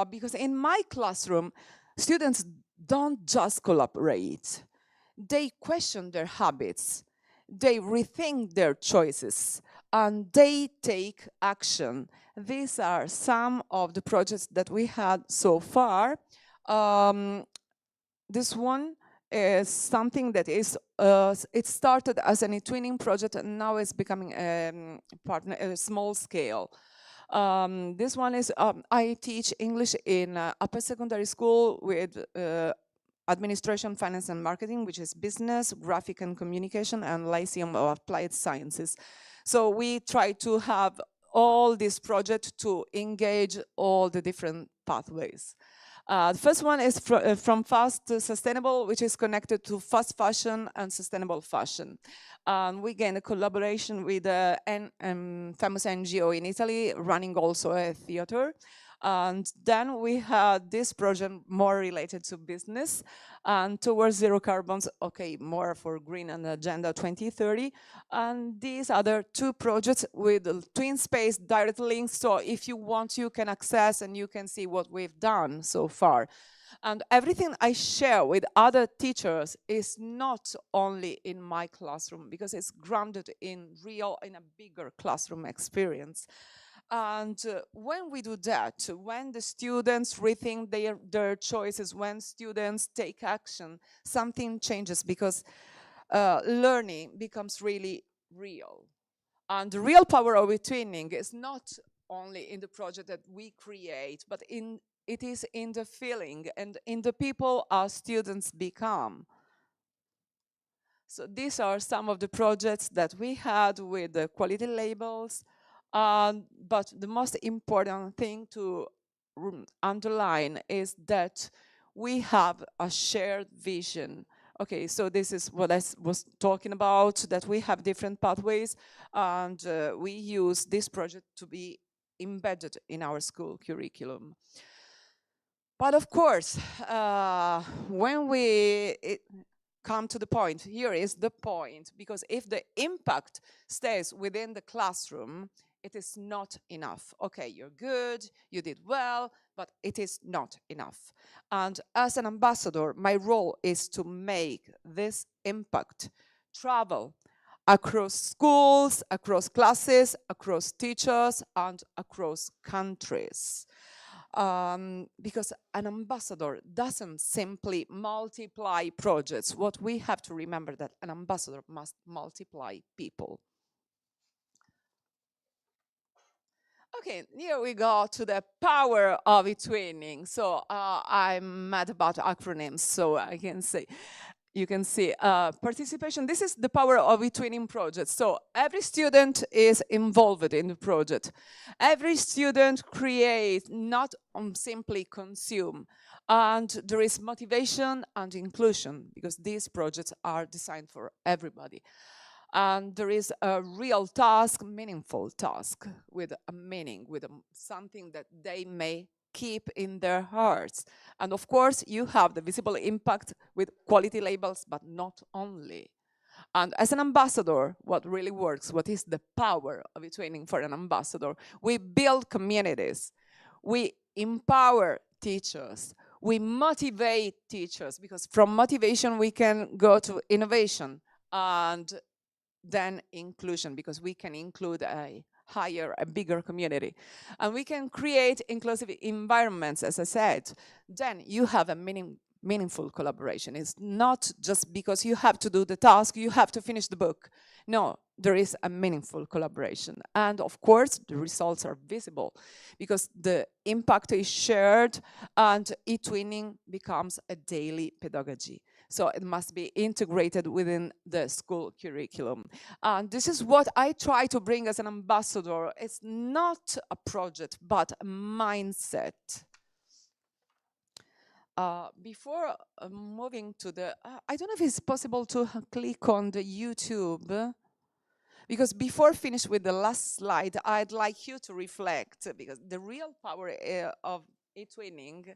because in my classroom, students don't just collaborate. They question their habits, they rethink their choices, and they take action. These are some of the projects that we had so far. This one is something that is, it started as an eTwinning project and now it's becoming a small scale. This one is, I teach English in upper secondary school with administration, finance and marketing, which is business, graphic and communication, and Lyceum of Applied Sciences. So we try to have all this project to engage all the different pathways. The first one is from fast to sustainable, which is connected to fast fashion and sustainable fashion. We gained a collaboration with a famous NGO in Italy, running also a theater. And then we had this project more related to business and towards zero carbons, okay, more for green and agenda 2030. And these other two projects with twin space direct links. So if you want, you can access and you can see what we've done so far. And everything I share with other teachers is not only in my classroom, because it's grounded in a bigger classroom experience. And when we do that, when the students rethink their choices, when students take action, something changes, because learning becomes really real. And the real power of eTwinning is not only in the project that we create, but it is in the feeling and in the people our students become. So these are some of the projects that we had with the quality labels. But the most important thing to underline is that we have a shared vision. Okay, so this is what I was talking about, that we have different pathways, and we use this project to be embedded in our school curriculum. But of course, when we come to the point, here is the point, because if the impact stays within the classroom, it is not enough. Okay, you're good, you did well, but it is not enough. And as an ambassador, my role is to make this impact travel across schools, across classes, across teachers, and across countries. Because an ambassador doesn't simply multiply projects. What we have to remember that an ambassador must multiply people. Okay, here we go to the power of eTwinning. So I'm mad about acronyms, so I can say, you can see participation. This is the power of eTwinning projects. So every student is involved in the project. Every student creates, not simply consume. And there is motivation and inclusion, because these projects are designed for everybody. And there is a real task, meaningful task, with a meaning, with something that they may keep in their hearts. And of course, you have the visible impact with quality labels, but not only. And as an ambassador, what really works, what is the power of eTwinning for an ambassador? We build communities. We empower teachers. We motivate teachers, because from motivation, we can go to innovation and then inclusion, because we can include a bigger community. And we can create inclusive environments, as I said. Then you have a meaningful collaboration. It's not just because you have to do the task, you have to finish the book. No, there is a meaningful collaboration. And of course, the results are visible, because the impact is shared and eTwinning becomes a daily pedagogy. So it must be integrated within the school curriculum. And this is what I try to bring as an ambassador. It's not a project, but a mindset. before moving to the, I don't know if it's possible to click on the YouTube, because before finish with the last slide, I'd like you to reflect, because the real power of eTwinning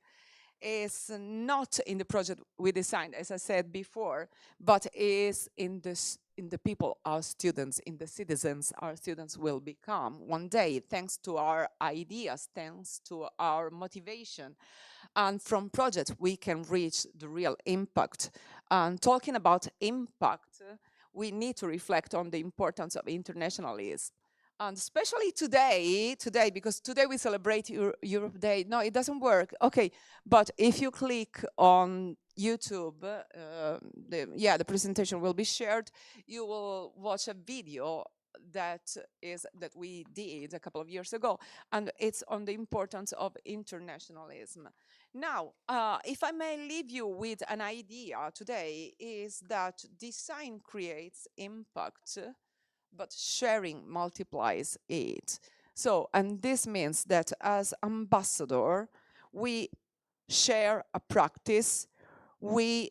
is not in the project we designed, as I said before, but is in the people, our students, in the citizens our students will become one day, thanks to our ideas, thanks to our motivation. And from projects, we can reach the real impact. And talking about impact, we need to reflect on the importance of internationalism. And especially today, because today we celebrate Europe Day. No, it doesn't work. Okay, but if you click on YouTube, the presentation will be shared. You will watch a video that we did a couple of years ago, and it's on the importance of internationalism. Now, if I may leave you with an idea today, is that design creates impact, but sharing multiplies it. So, and this means that as ambassador, we share a practice, we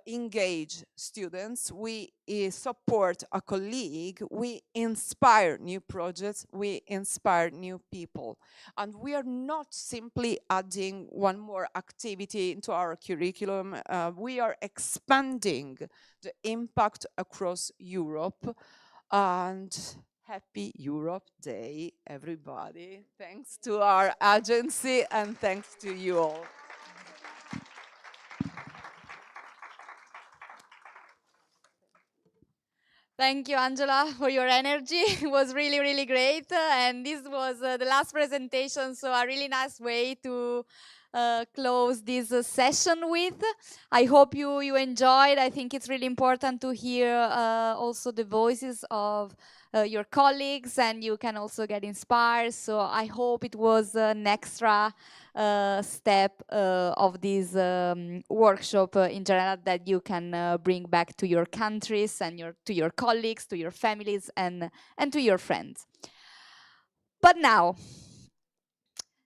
engage students, we support a colleague, we inspire new projects, we inspire new people. And we are not simply adding one more activity into our curriculum, we are expanding the impact across Europe. And happy Europe Day, everybody. Thanks to our agency and thanks to you all. Thank you, Angela, for your energy. It was really, really great. And this was the last presentation, so a really nice way to close this session with. I hope you enjoyed. I think it's really important to hear also the voices of your colleagues, and you can also get inspired. So I hope it was an extra step of this workshop in general that you can bring back to your countries and to your colleagues, to your families, and to your friends. But now,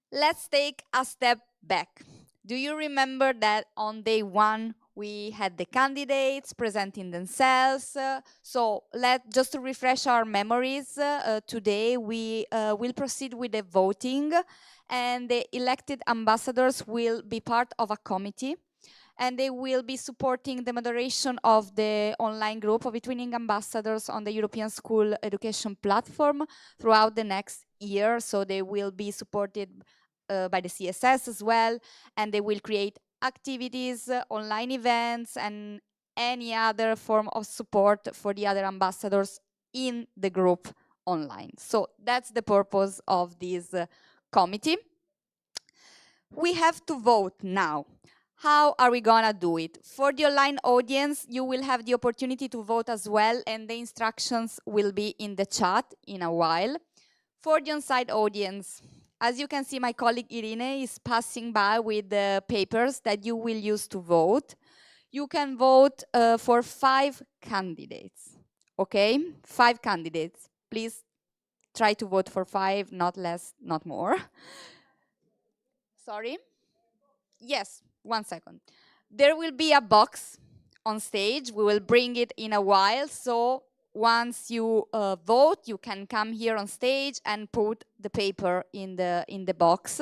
let's take a step back. Do you remember that on day one we had the candidates presenting themselves? So just to refresh our memories, today we will proceed with the voting, and the elected ambassadors will be part of a committee, and they will be supporting the moderation of the online group of eTwinning ambassadors on the European School Education Platform throughout the next year. So they will be supported by the CSS as well, and they will create activities, online events, and any other form of support for the other ambassadors in the group online. So that's the purpose of this committee. We have to vote now. How are we gonna do it? For the online audience, you will have the opportunity to vote as well, and the instructions will be in the chat in a while. For the on-site audience, as you can see, my colleague Irene is passing by with the papers that you will use to vote. You can vote for 5 candidates, okay? 5 candidates. Please try to vote for 5, not less, not more. Sorry? Yes, 1 second. There will be a box on stage. We will bring it in a while, so once you vote, you can come here on stage and put the paper in the box.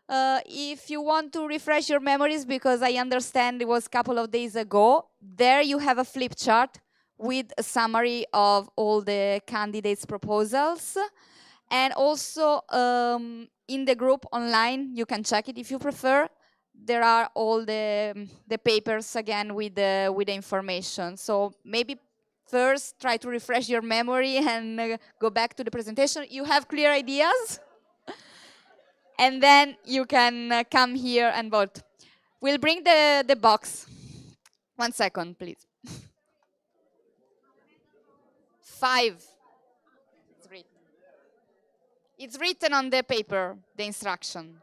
If you want to refresh your memories, because I understand it was a couple of days ago, there you have a flip chart with a summary of all the candidates' proposals. And also in the group online, you can check it if you prefer. There are all the papers again with the information. So maybe first try to refresh your memory and go back to the presentation. You have clear ideas? And then you can come here and vote. We'll bring the box. 1 second, please. 5. It's written on the paper, the instructions.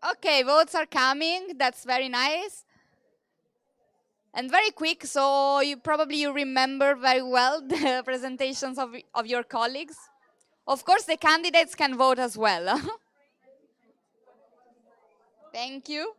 Okay, votes are coming. That's very nice. And very quick, so you remember very well the presentations of your colleagues. Of course, the candidates can vote as well. Thank you.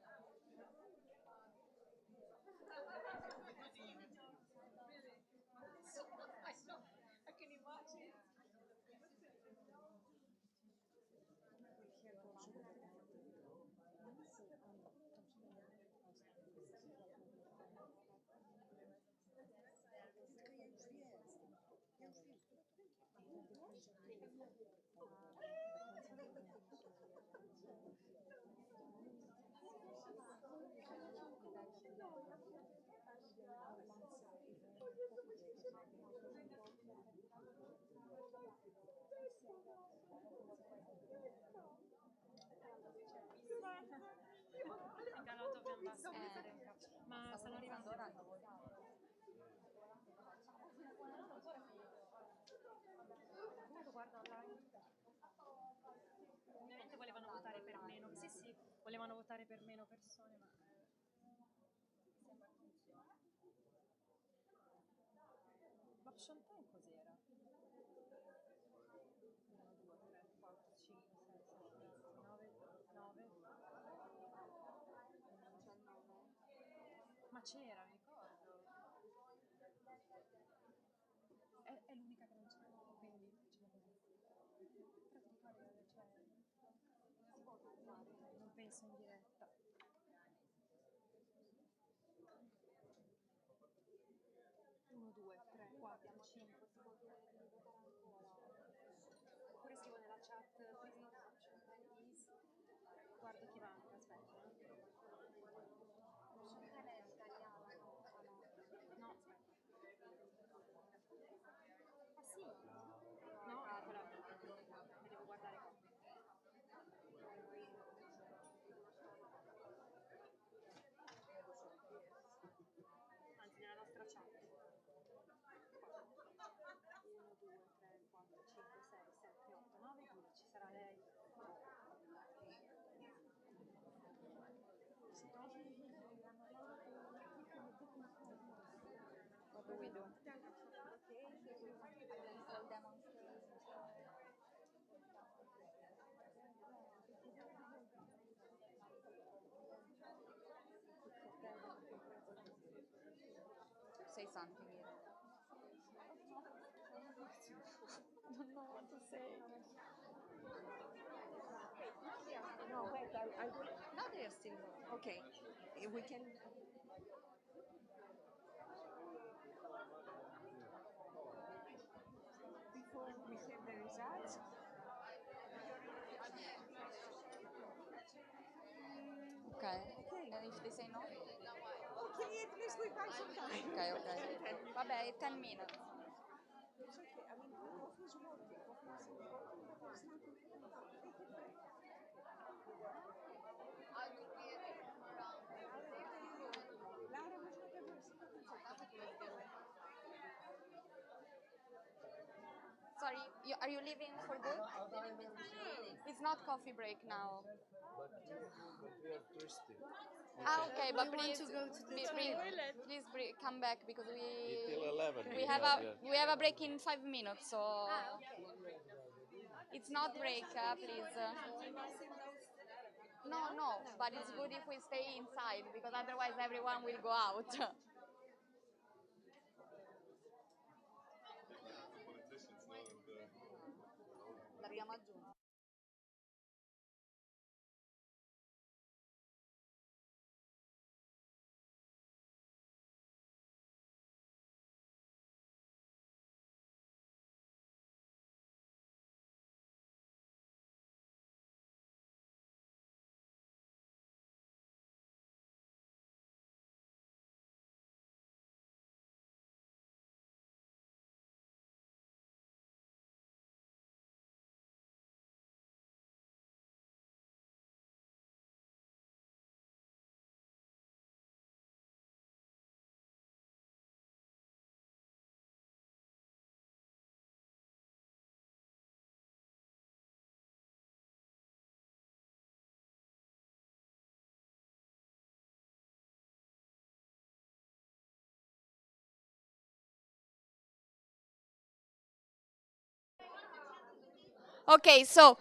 Volevano votare per meno persone, ma l'option 3 cos'era? 1, 2, 3, 4, 5, 6, 7, 9, 9. Ma c'era, mi ricordo. È l'unica che non c'è, quindi facciamo così. Però ti ricordi, cioè, non penso in diretta. 1, 2, 3, 4, 5. Oppure scrivo nella chat, please not option 3 is. Guardo chi manca, aspetta. No, aspetta. Ah sì? No, eccola. Mi devo guardare qua. Anzi, nella nostra chat. 1, 2, 3, 4, 5, 6, 7, 8, 9, 10. Sarà lei. What do we do? Say something. I don't know what to say. No, wait, I will. Now they are still voting. Okay, we can. Before we have the results. Okay. And if they say no? Okay, at least we buy some time. Okay, okay. Vabbè, 10 minutes. It's okay. I mean, coffee is working. Coffee is not. Take a break. Laura was not able to Sorry, are you leaving for good? It's not coffee break now. Ah, okay, but please, please come back because Till 11. we have a break in 5 minutes, so it's not break, please. No, but it's good if we stay inside because otherwise everyone will go out. L'abbiamo aggiunto. Okay, so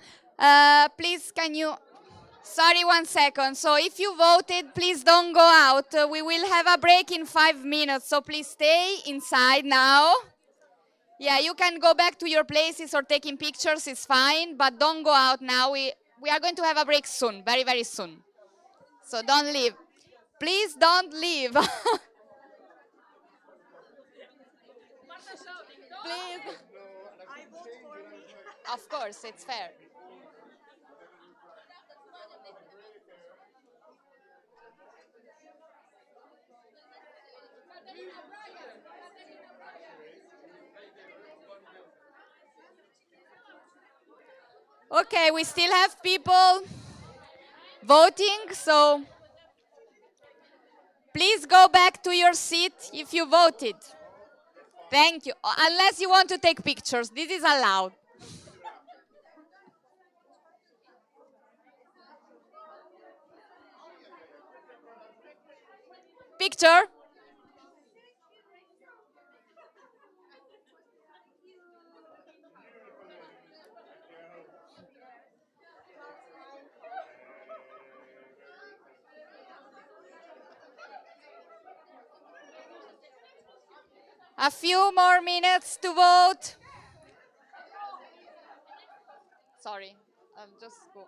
please can you... Sorry, 1 second. So if you voted, please don't go out. We will have a break in 5 minutes, so please stay inside now. Yeah, you can go back to your places or taking pictures, it's fine, but don't go out now. We are going to have a break soon, very, very soon. So don't leave. Please don't leave. Please. Of course, it's fair. Okay, we still have people voting, so please go back to your seat if you voted. Thank you. Unless you want to take pictures, this is allowed. Picture? A few more minutes to vote. Sorry, I'm just go.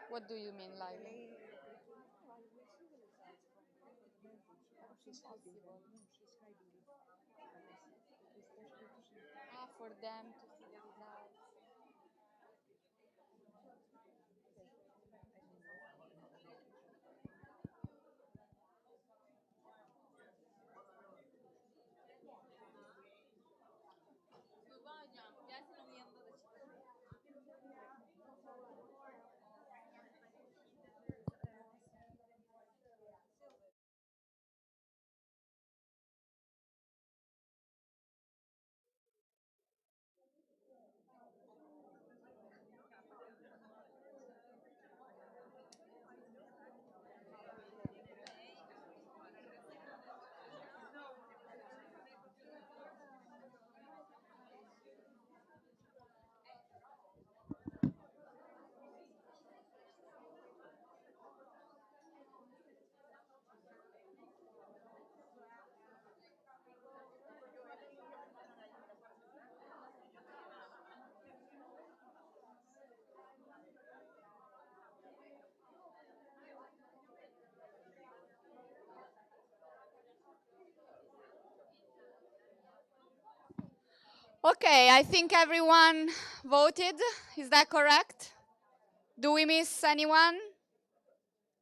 What do you mean live? For them to see the results. Okay, I think everyone voted. Is that correct? Do we miss anyone?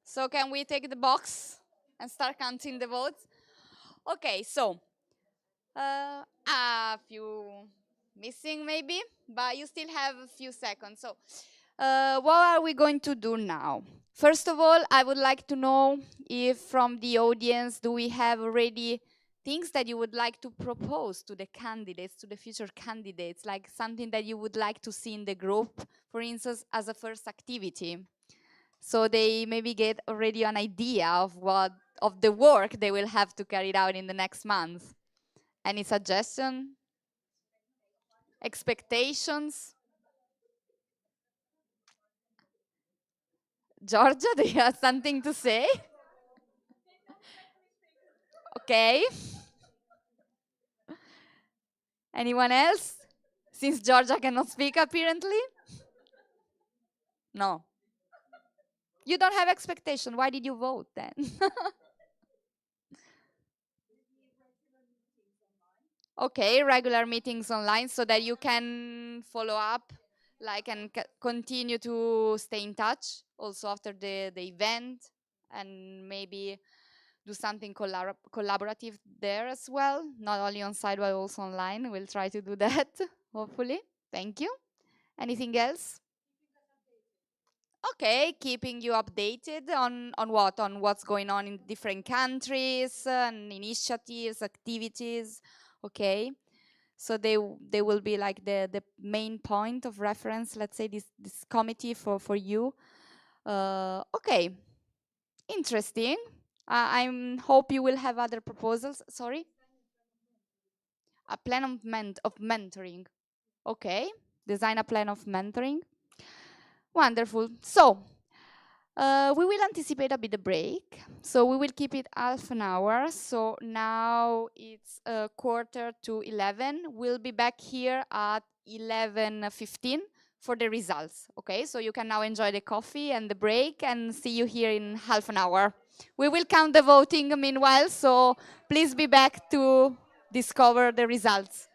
So can we take the box and start counting the votes? Okay, so a few missing maybe, but you still have a few seconds. So what are we going to do now? First of all, I would like to know if from the audience, do we have already things that you would like to propose to the candidates, to the future candidates, like something that you would like to see in the group, for instance, as a first activity? So they maybe get already an idea of the work they will have to carry out in the next month. Any suggestion? Expectations? Georgia, do you have something to say? Okay. Anyone else? Since Georgia cannot speak, apparently? No. You don't have expectation. Why did you vote then? Okay, regular meetings online so that you can follow up, like, and continue to stay in touch also after the event, and maybe do something collaborative there as well, not only on site but also online. We'll try to do that, hopefully. Thank you. Anything else? Okay, keeping you updated on what? On what's going on in different countries and initiatives, activities. Okay, so they will be like the main point of reference, let's say, this committee for you. Okay, interesting. I hope you will have other proposals. Sorry? A plan of mentoring. Okay. Design a plan of mentoring. Wonderful. So, we will anticipate a bit the break. So we will keep it half an hour. So now it's a quarter to 11. We'll be back here at 11:15 for the results. Okay, so you can now enjoy the coffee and the break and see you here in half an hour. We will count the voting meanwhile, so please be back to discover the results.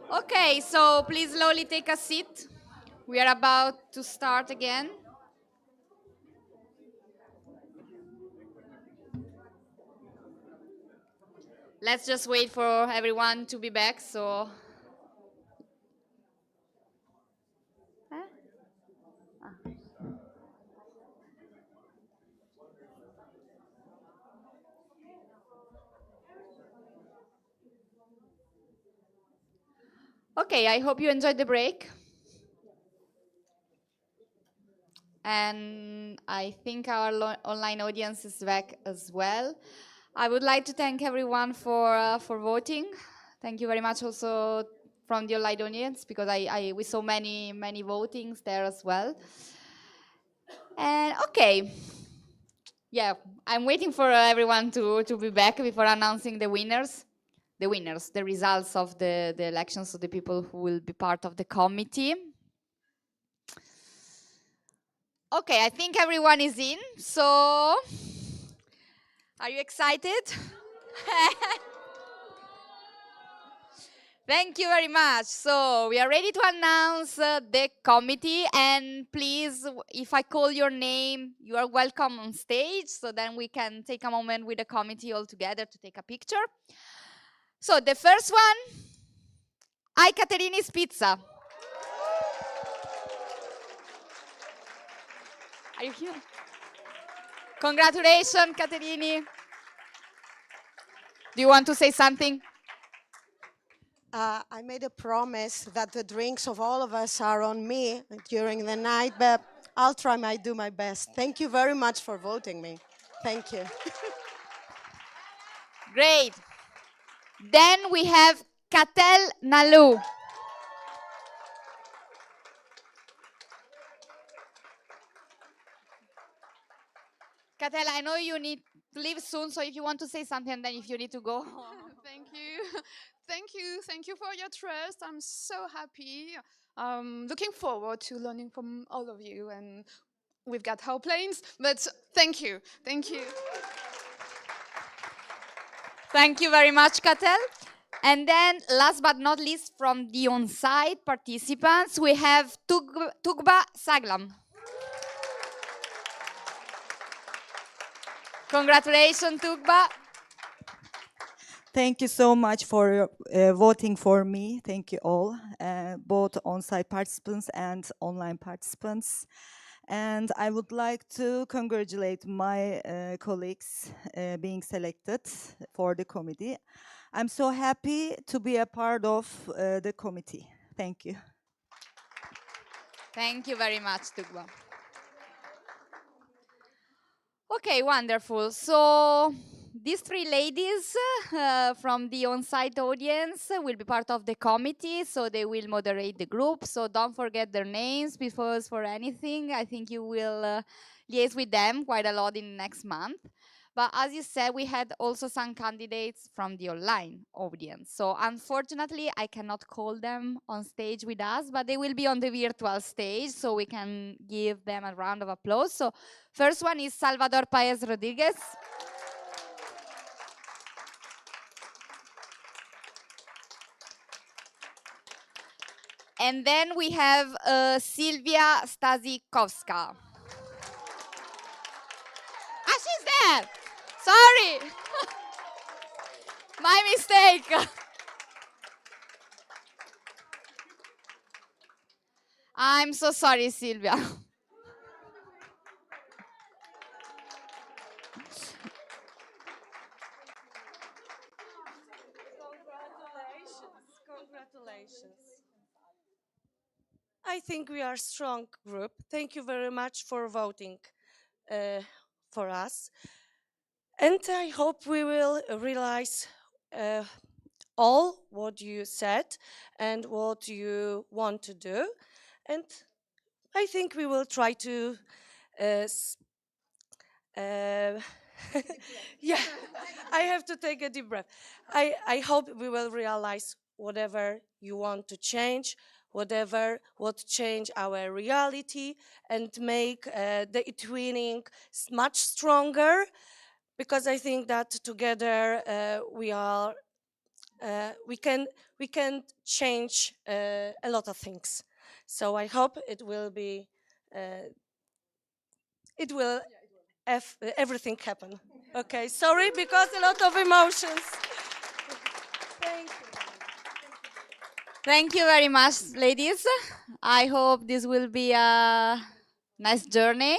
Okay, so please slowly take a seat. We are about to start again. Let's just wait for everyone to be back, so... Okay, I hope you enjoyed the break. And I think our online audience is back as well. I would like to thank everyone for voting. Thank you very much also from the online audience, because we saw many votings there as well. And okay, yeah, I'm waiting for everyone to be back before announcing the winners. The results of the elections, so the people who will be part of the committee. Okay, I think everyone is in, so are you excited? Thank you very much. So we are ready to announce the committee, and please, if I call your name, you are welcome on stage, so then we can take a moment with the committee all together to take a picture. So the first one, I Caterini's Pizza. Are you here? Congratulations, Caterini. Do you want to say something? I made a promise that the drinks of all of us are on me during the night, but I'll do my best. Thank you very much for voting me. Thank you. Great. Then we have Katel Nalu. Katel, I know you need to leave soon, so if you want to say something, and then if you need to go. Thank you. Thank you for your trust. I'm so happy. Looking forward to learning from all of you. And we've got our planes, but thank you. Thank you. Thank you very much, Katel. And then, last but not least, from the on-site participants, we have Tugba Saglam. Congratulations, Tugba. Thank you so much for voting for me. Thank you all, both on-site participants and online participants. And I would like to congratulate my colleagues being selected for the committee. I'm so happy to be a part of the committee. Thank you. Thank you very much, Tugba. Okay, wonderful. So these three ladies from the on-site audience will be part of the committee, so they will moderate the group. So don't forget their names, because for anything, I think you will liaise with them quite a lot in next month. But as you said, we had also some candidates from the online audience. So unfortunately, I cannot call them on stage with us, but they will be on the virtual stage, so we can give them a round of applause. So first one is Salvador Paez Rodriguez. And then we have Silvia Stasikowska. Ah, she's there. Sorry. My mistake. I'm so sorry, Silvia. Congratulations. I think we are a strong group. Thank you very much for voting for us. And I hope we will realize all what you said and what you want to do. And I think we will try to yeah, I have to take a deep breath. I hope we will realize whatever you want to change, whatever would change our reality and make the eTwinning much stronger, because I think that together we are we can change a lot of things. So I hope it will be it will everything happen. Okay, sorry because a lot of emotions. Thank you. Thank you very much, ladies. I hope this will be a nice journey.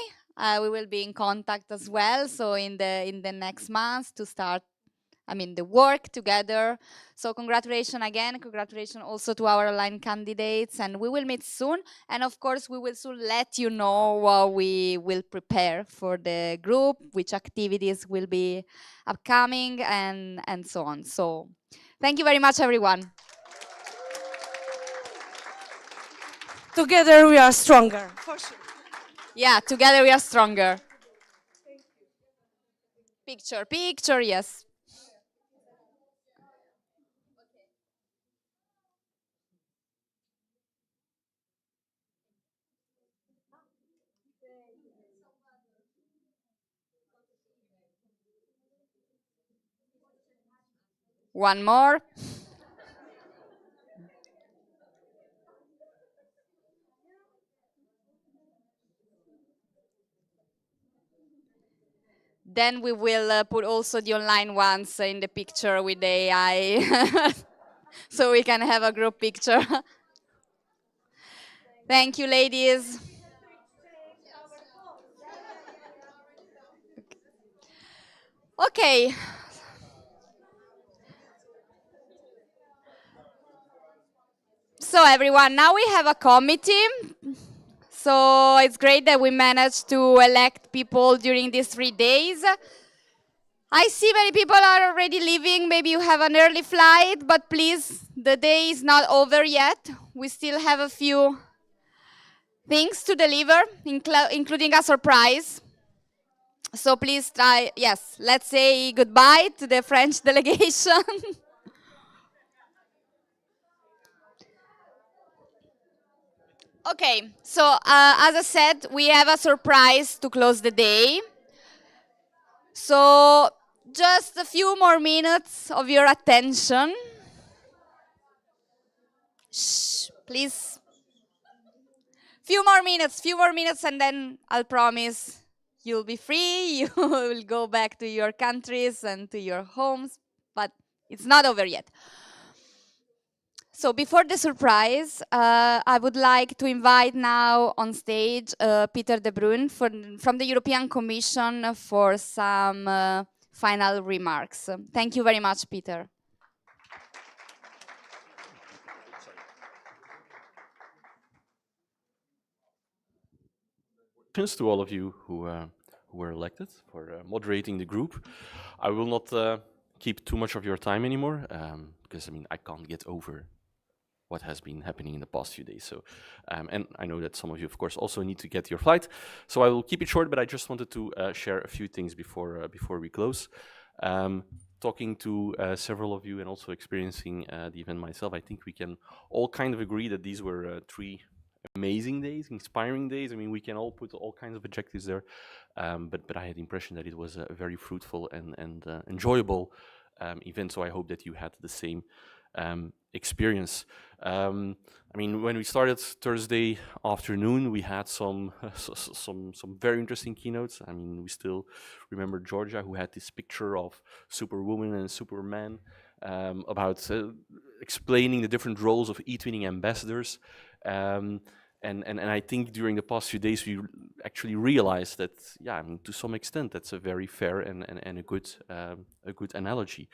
We will be in contact as well. So in the next months to start, the work together. So congratulations again. Congratulations also to our online candidates, and we will meet soon. And of course, we will soon let you know what we will prepare for the group, which activities will be upcoming, and so on. So thank you very much, everyone. Together we are stronger, for sure. Yeah, together we are stronger. Picture, yes. One more. Then we will put also the online ones in the picture with the AI, so we can have a group picture. Thank you, ladies. Okay. So everyone, now we have a committee. So it's great that we managed to elect people during these 3 days. I see many people are already leaving. Maybe you have an early flight, but please, the day is not over yet. We still have a few things to deliver, including a surprise. So please try, yes, let's say goodbye to the French delegation. Okay, so as I said, we have a surprise to close the day. So just a few more minutes of your attention. Shh, please. Few more minutes, and then I'll promise you'll be free. You will go back to your countries and to your homes, but it's not over yet. So before the surprise, I would like to invite now on stage Peter De Bruyn from the European Commission for some final remarks. Thank you very much, Peter. To all of you who were elected for moderating the group. I will not keep too much of your time anymore because I can't get over what has been happening in the past few days. So, and I know that some of you, of course, also need to get your flight. So I will keep it short, but I just wanted to share a few things before we close. Talking to several of you and also experiencing the event myself, I think we can all kind of agree that these were 3 amazing days, inspiring days. We can all put all kinds of adjectives there, but I had the impression that it was a very fruitful and enjoyable event. So I hope that you had the same experience. When we started Thursday afternoon, we had some very interesting keynotes. We still remember Georgia, who had this picture of Superwoman and Superman about explaining the different roles of eTwinning ambassadors. And I think during the past few days we actually realized that, to some extent that's a very fair and a good analogy.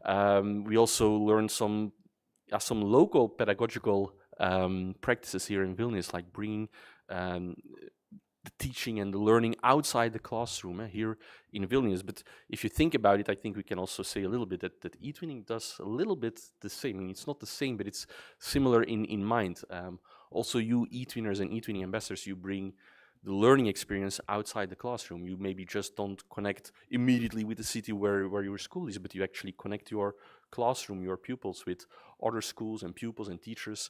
We also learned some local pedagogical practices here in Vilnius, like bringing the teaching and the learning outside the classroom here in Vilnius. But if you think about it, I think we can also say a little bit that eTwinning does a little bit the same. It's not the same, but it's similar in mind. Also, you eTwinners and eTwinning ambassadors, you bring the learning experience outside the classroom. You maybe just don't connect immediately with the city where your school is, but you actually connect your classroom, your pupils, with other schools and pupils and teachers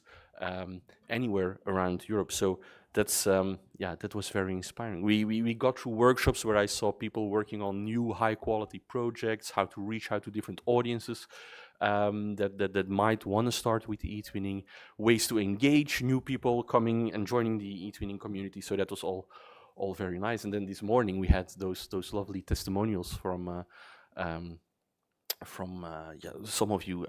anywhere around Europe. So that's that was very inspiring. We got through workshops where I saw people working on new high quality projects, how to reach out to different audiences. that might want to start with the eTwinning, ways to engage new people coming and joining the eTwinning community. So that was all very nice. And then this morning we had those lovely testimonials from some of you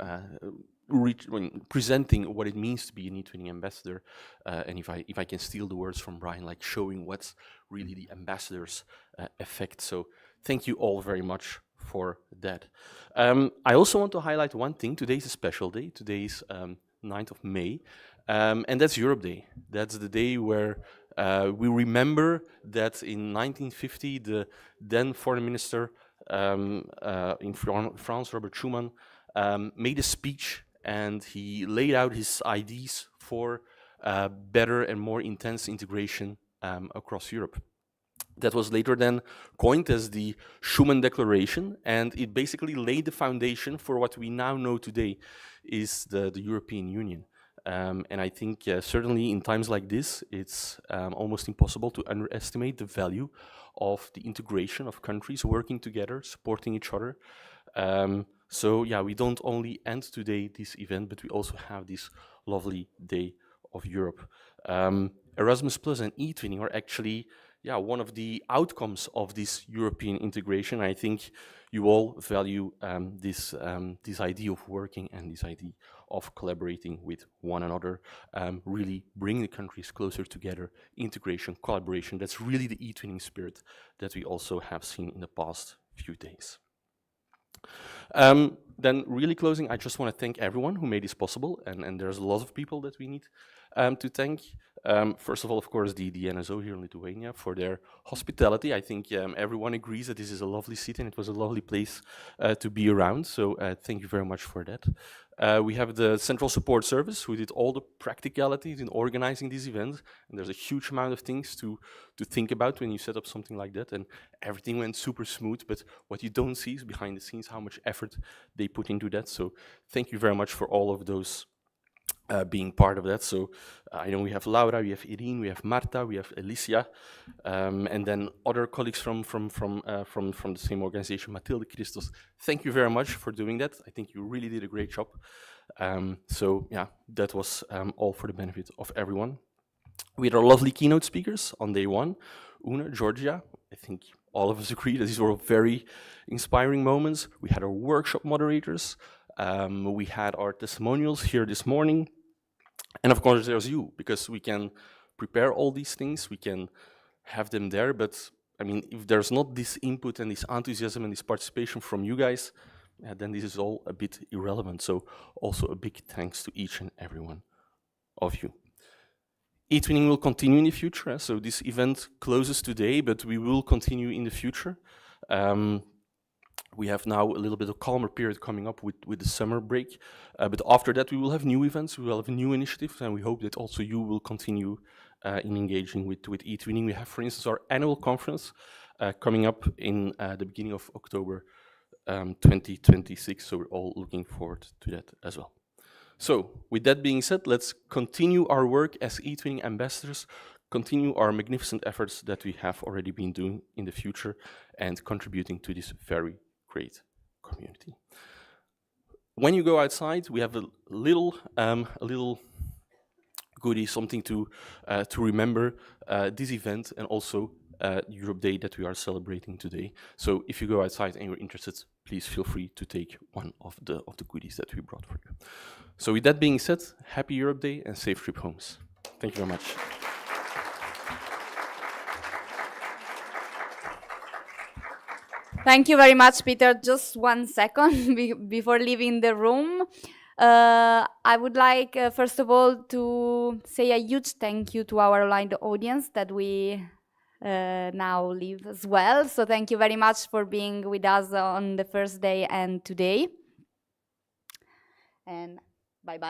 presenting what it means to be an eTwinning ambassador, and if I can steal the words from Brian, like showing what's really the ambassador's effect. So thank you all very much for that. I also want to highlight one thing. Today is a special day. Today is 9th of May, and that's Europe Day. That's the day where we remember that in 1950, the then foreign minister in France, Robert Schuman, made a speech, and he laid out his ideas for better and more intense integration across Europe. That was later then coined as the Schuman Declaration, and it basically laid the foundation for what we now know today is the European Union. And I think certainly in times like this, it's almost impossible to underestimate the value of the integration of countries working together, supporting each other. So yeah, we don't only end today this event, but we also have this lovely Day of Europe. Erasmus Plus and eTwinning are actually one of the outcomes of this European integration. I think you all value this idea of working and this idea of collaborating with one another, really bring the countries closer together, integration, collaboration. That's really the eTwinning spirit that we also have seen in the past few days. Then really closing, I just want to thank everyone who made this possible, and there's a lot of people that we need to thank. First of all, of course, the NSO here in Lithuania for their hospitality. I think everyone agrees that this is a lovely city and it was a lovely place to be around, so thank you very much for that. We have the Central Support Service who did all the practicalities in organizing this event, and there's a huge amount of things to think about when you set up something like that, and everything went super smooth, but what you don't see is behind the scenes how much effort they put into that, so thank you very much for all of those being part of that. So I know we have Laura, we have Irene, we have Marta, we have Alicia, and then other colleagues from the same organization, Mathilde, Christos. Thank you very much for doing that. I think you really did a great job. So yeah, that was all for the benefit of everyone. We had our lovely keynote speakers on day one, Una, Georgia. I think all of us agree that these were very inspiring moments. We had our workshop moderators. We had our testimonials here this morning. And of course, there's you, because we can prepare all these things, we can have them there, but I mean, if there's not this input and this enthusiasm and this participation from you guys, then this is all a bit irrelevant. So also a big thanks to each and every one of you. eTwinning will continue in the future, so this event closes today, but we will continue in the future. We have now a little bit of calmer period coming up with the summer break, but after that we will have new events, we will have new initiatives, and we hope that also you will continue in engaging with eTwinning. We have, for instance, our annual conference coming up in the beginning of October 2026, so we're all looking forward to that as well. So, with that being said, let's continue our work as eTwinning ambassadors, continue our magnificent efforts that we have already been doing in the future, and contributing to this very great community. When you go outside, we have a little goodie, something to remember this event and also Europe Day that we are celebrating today. So if you go outside and you're interested, please feel free to take one of the goodies that we brought for you. So with that being said, happy Europe Day and safe trip homes. Thank you very much. Thank you very much, Peter. Just 1 second before leaving the room. I would like, first of all, to say a huge thank you to our online audience that we now leave as well. So thank you very much for being with us on the first day and today. And bye-bye.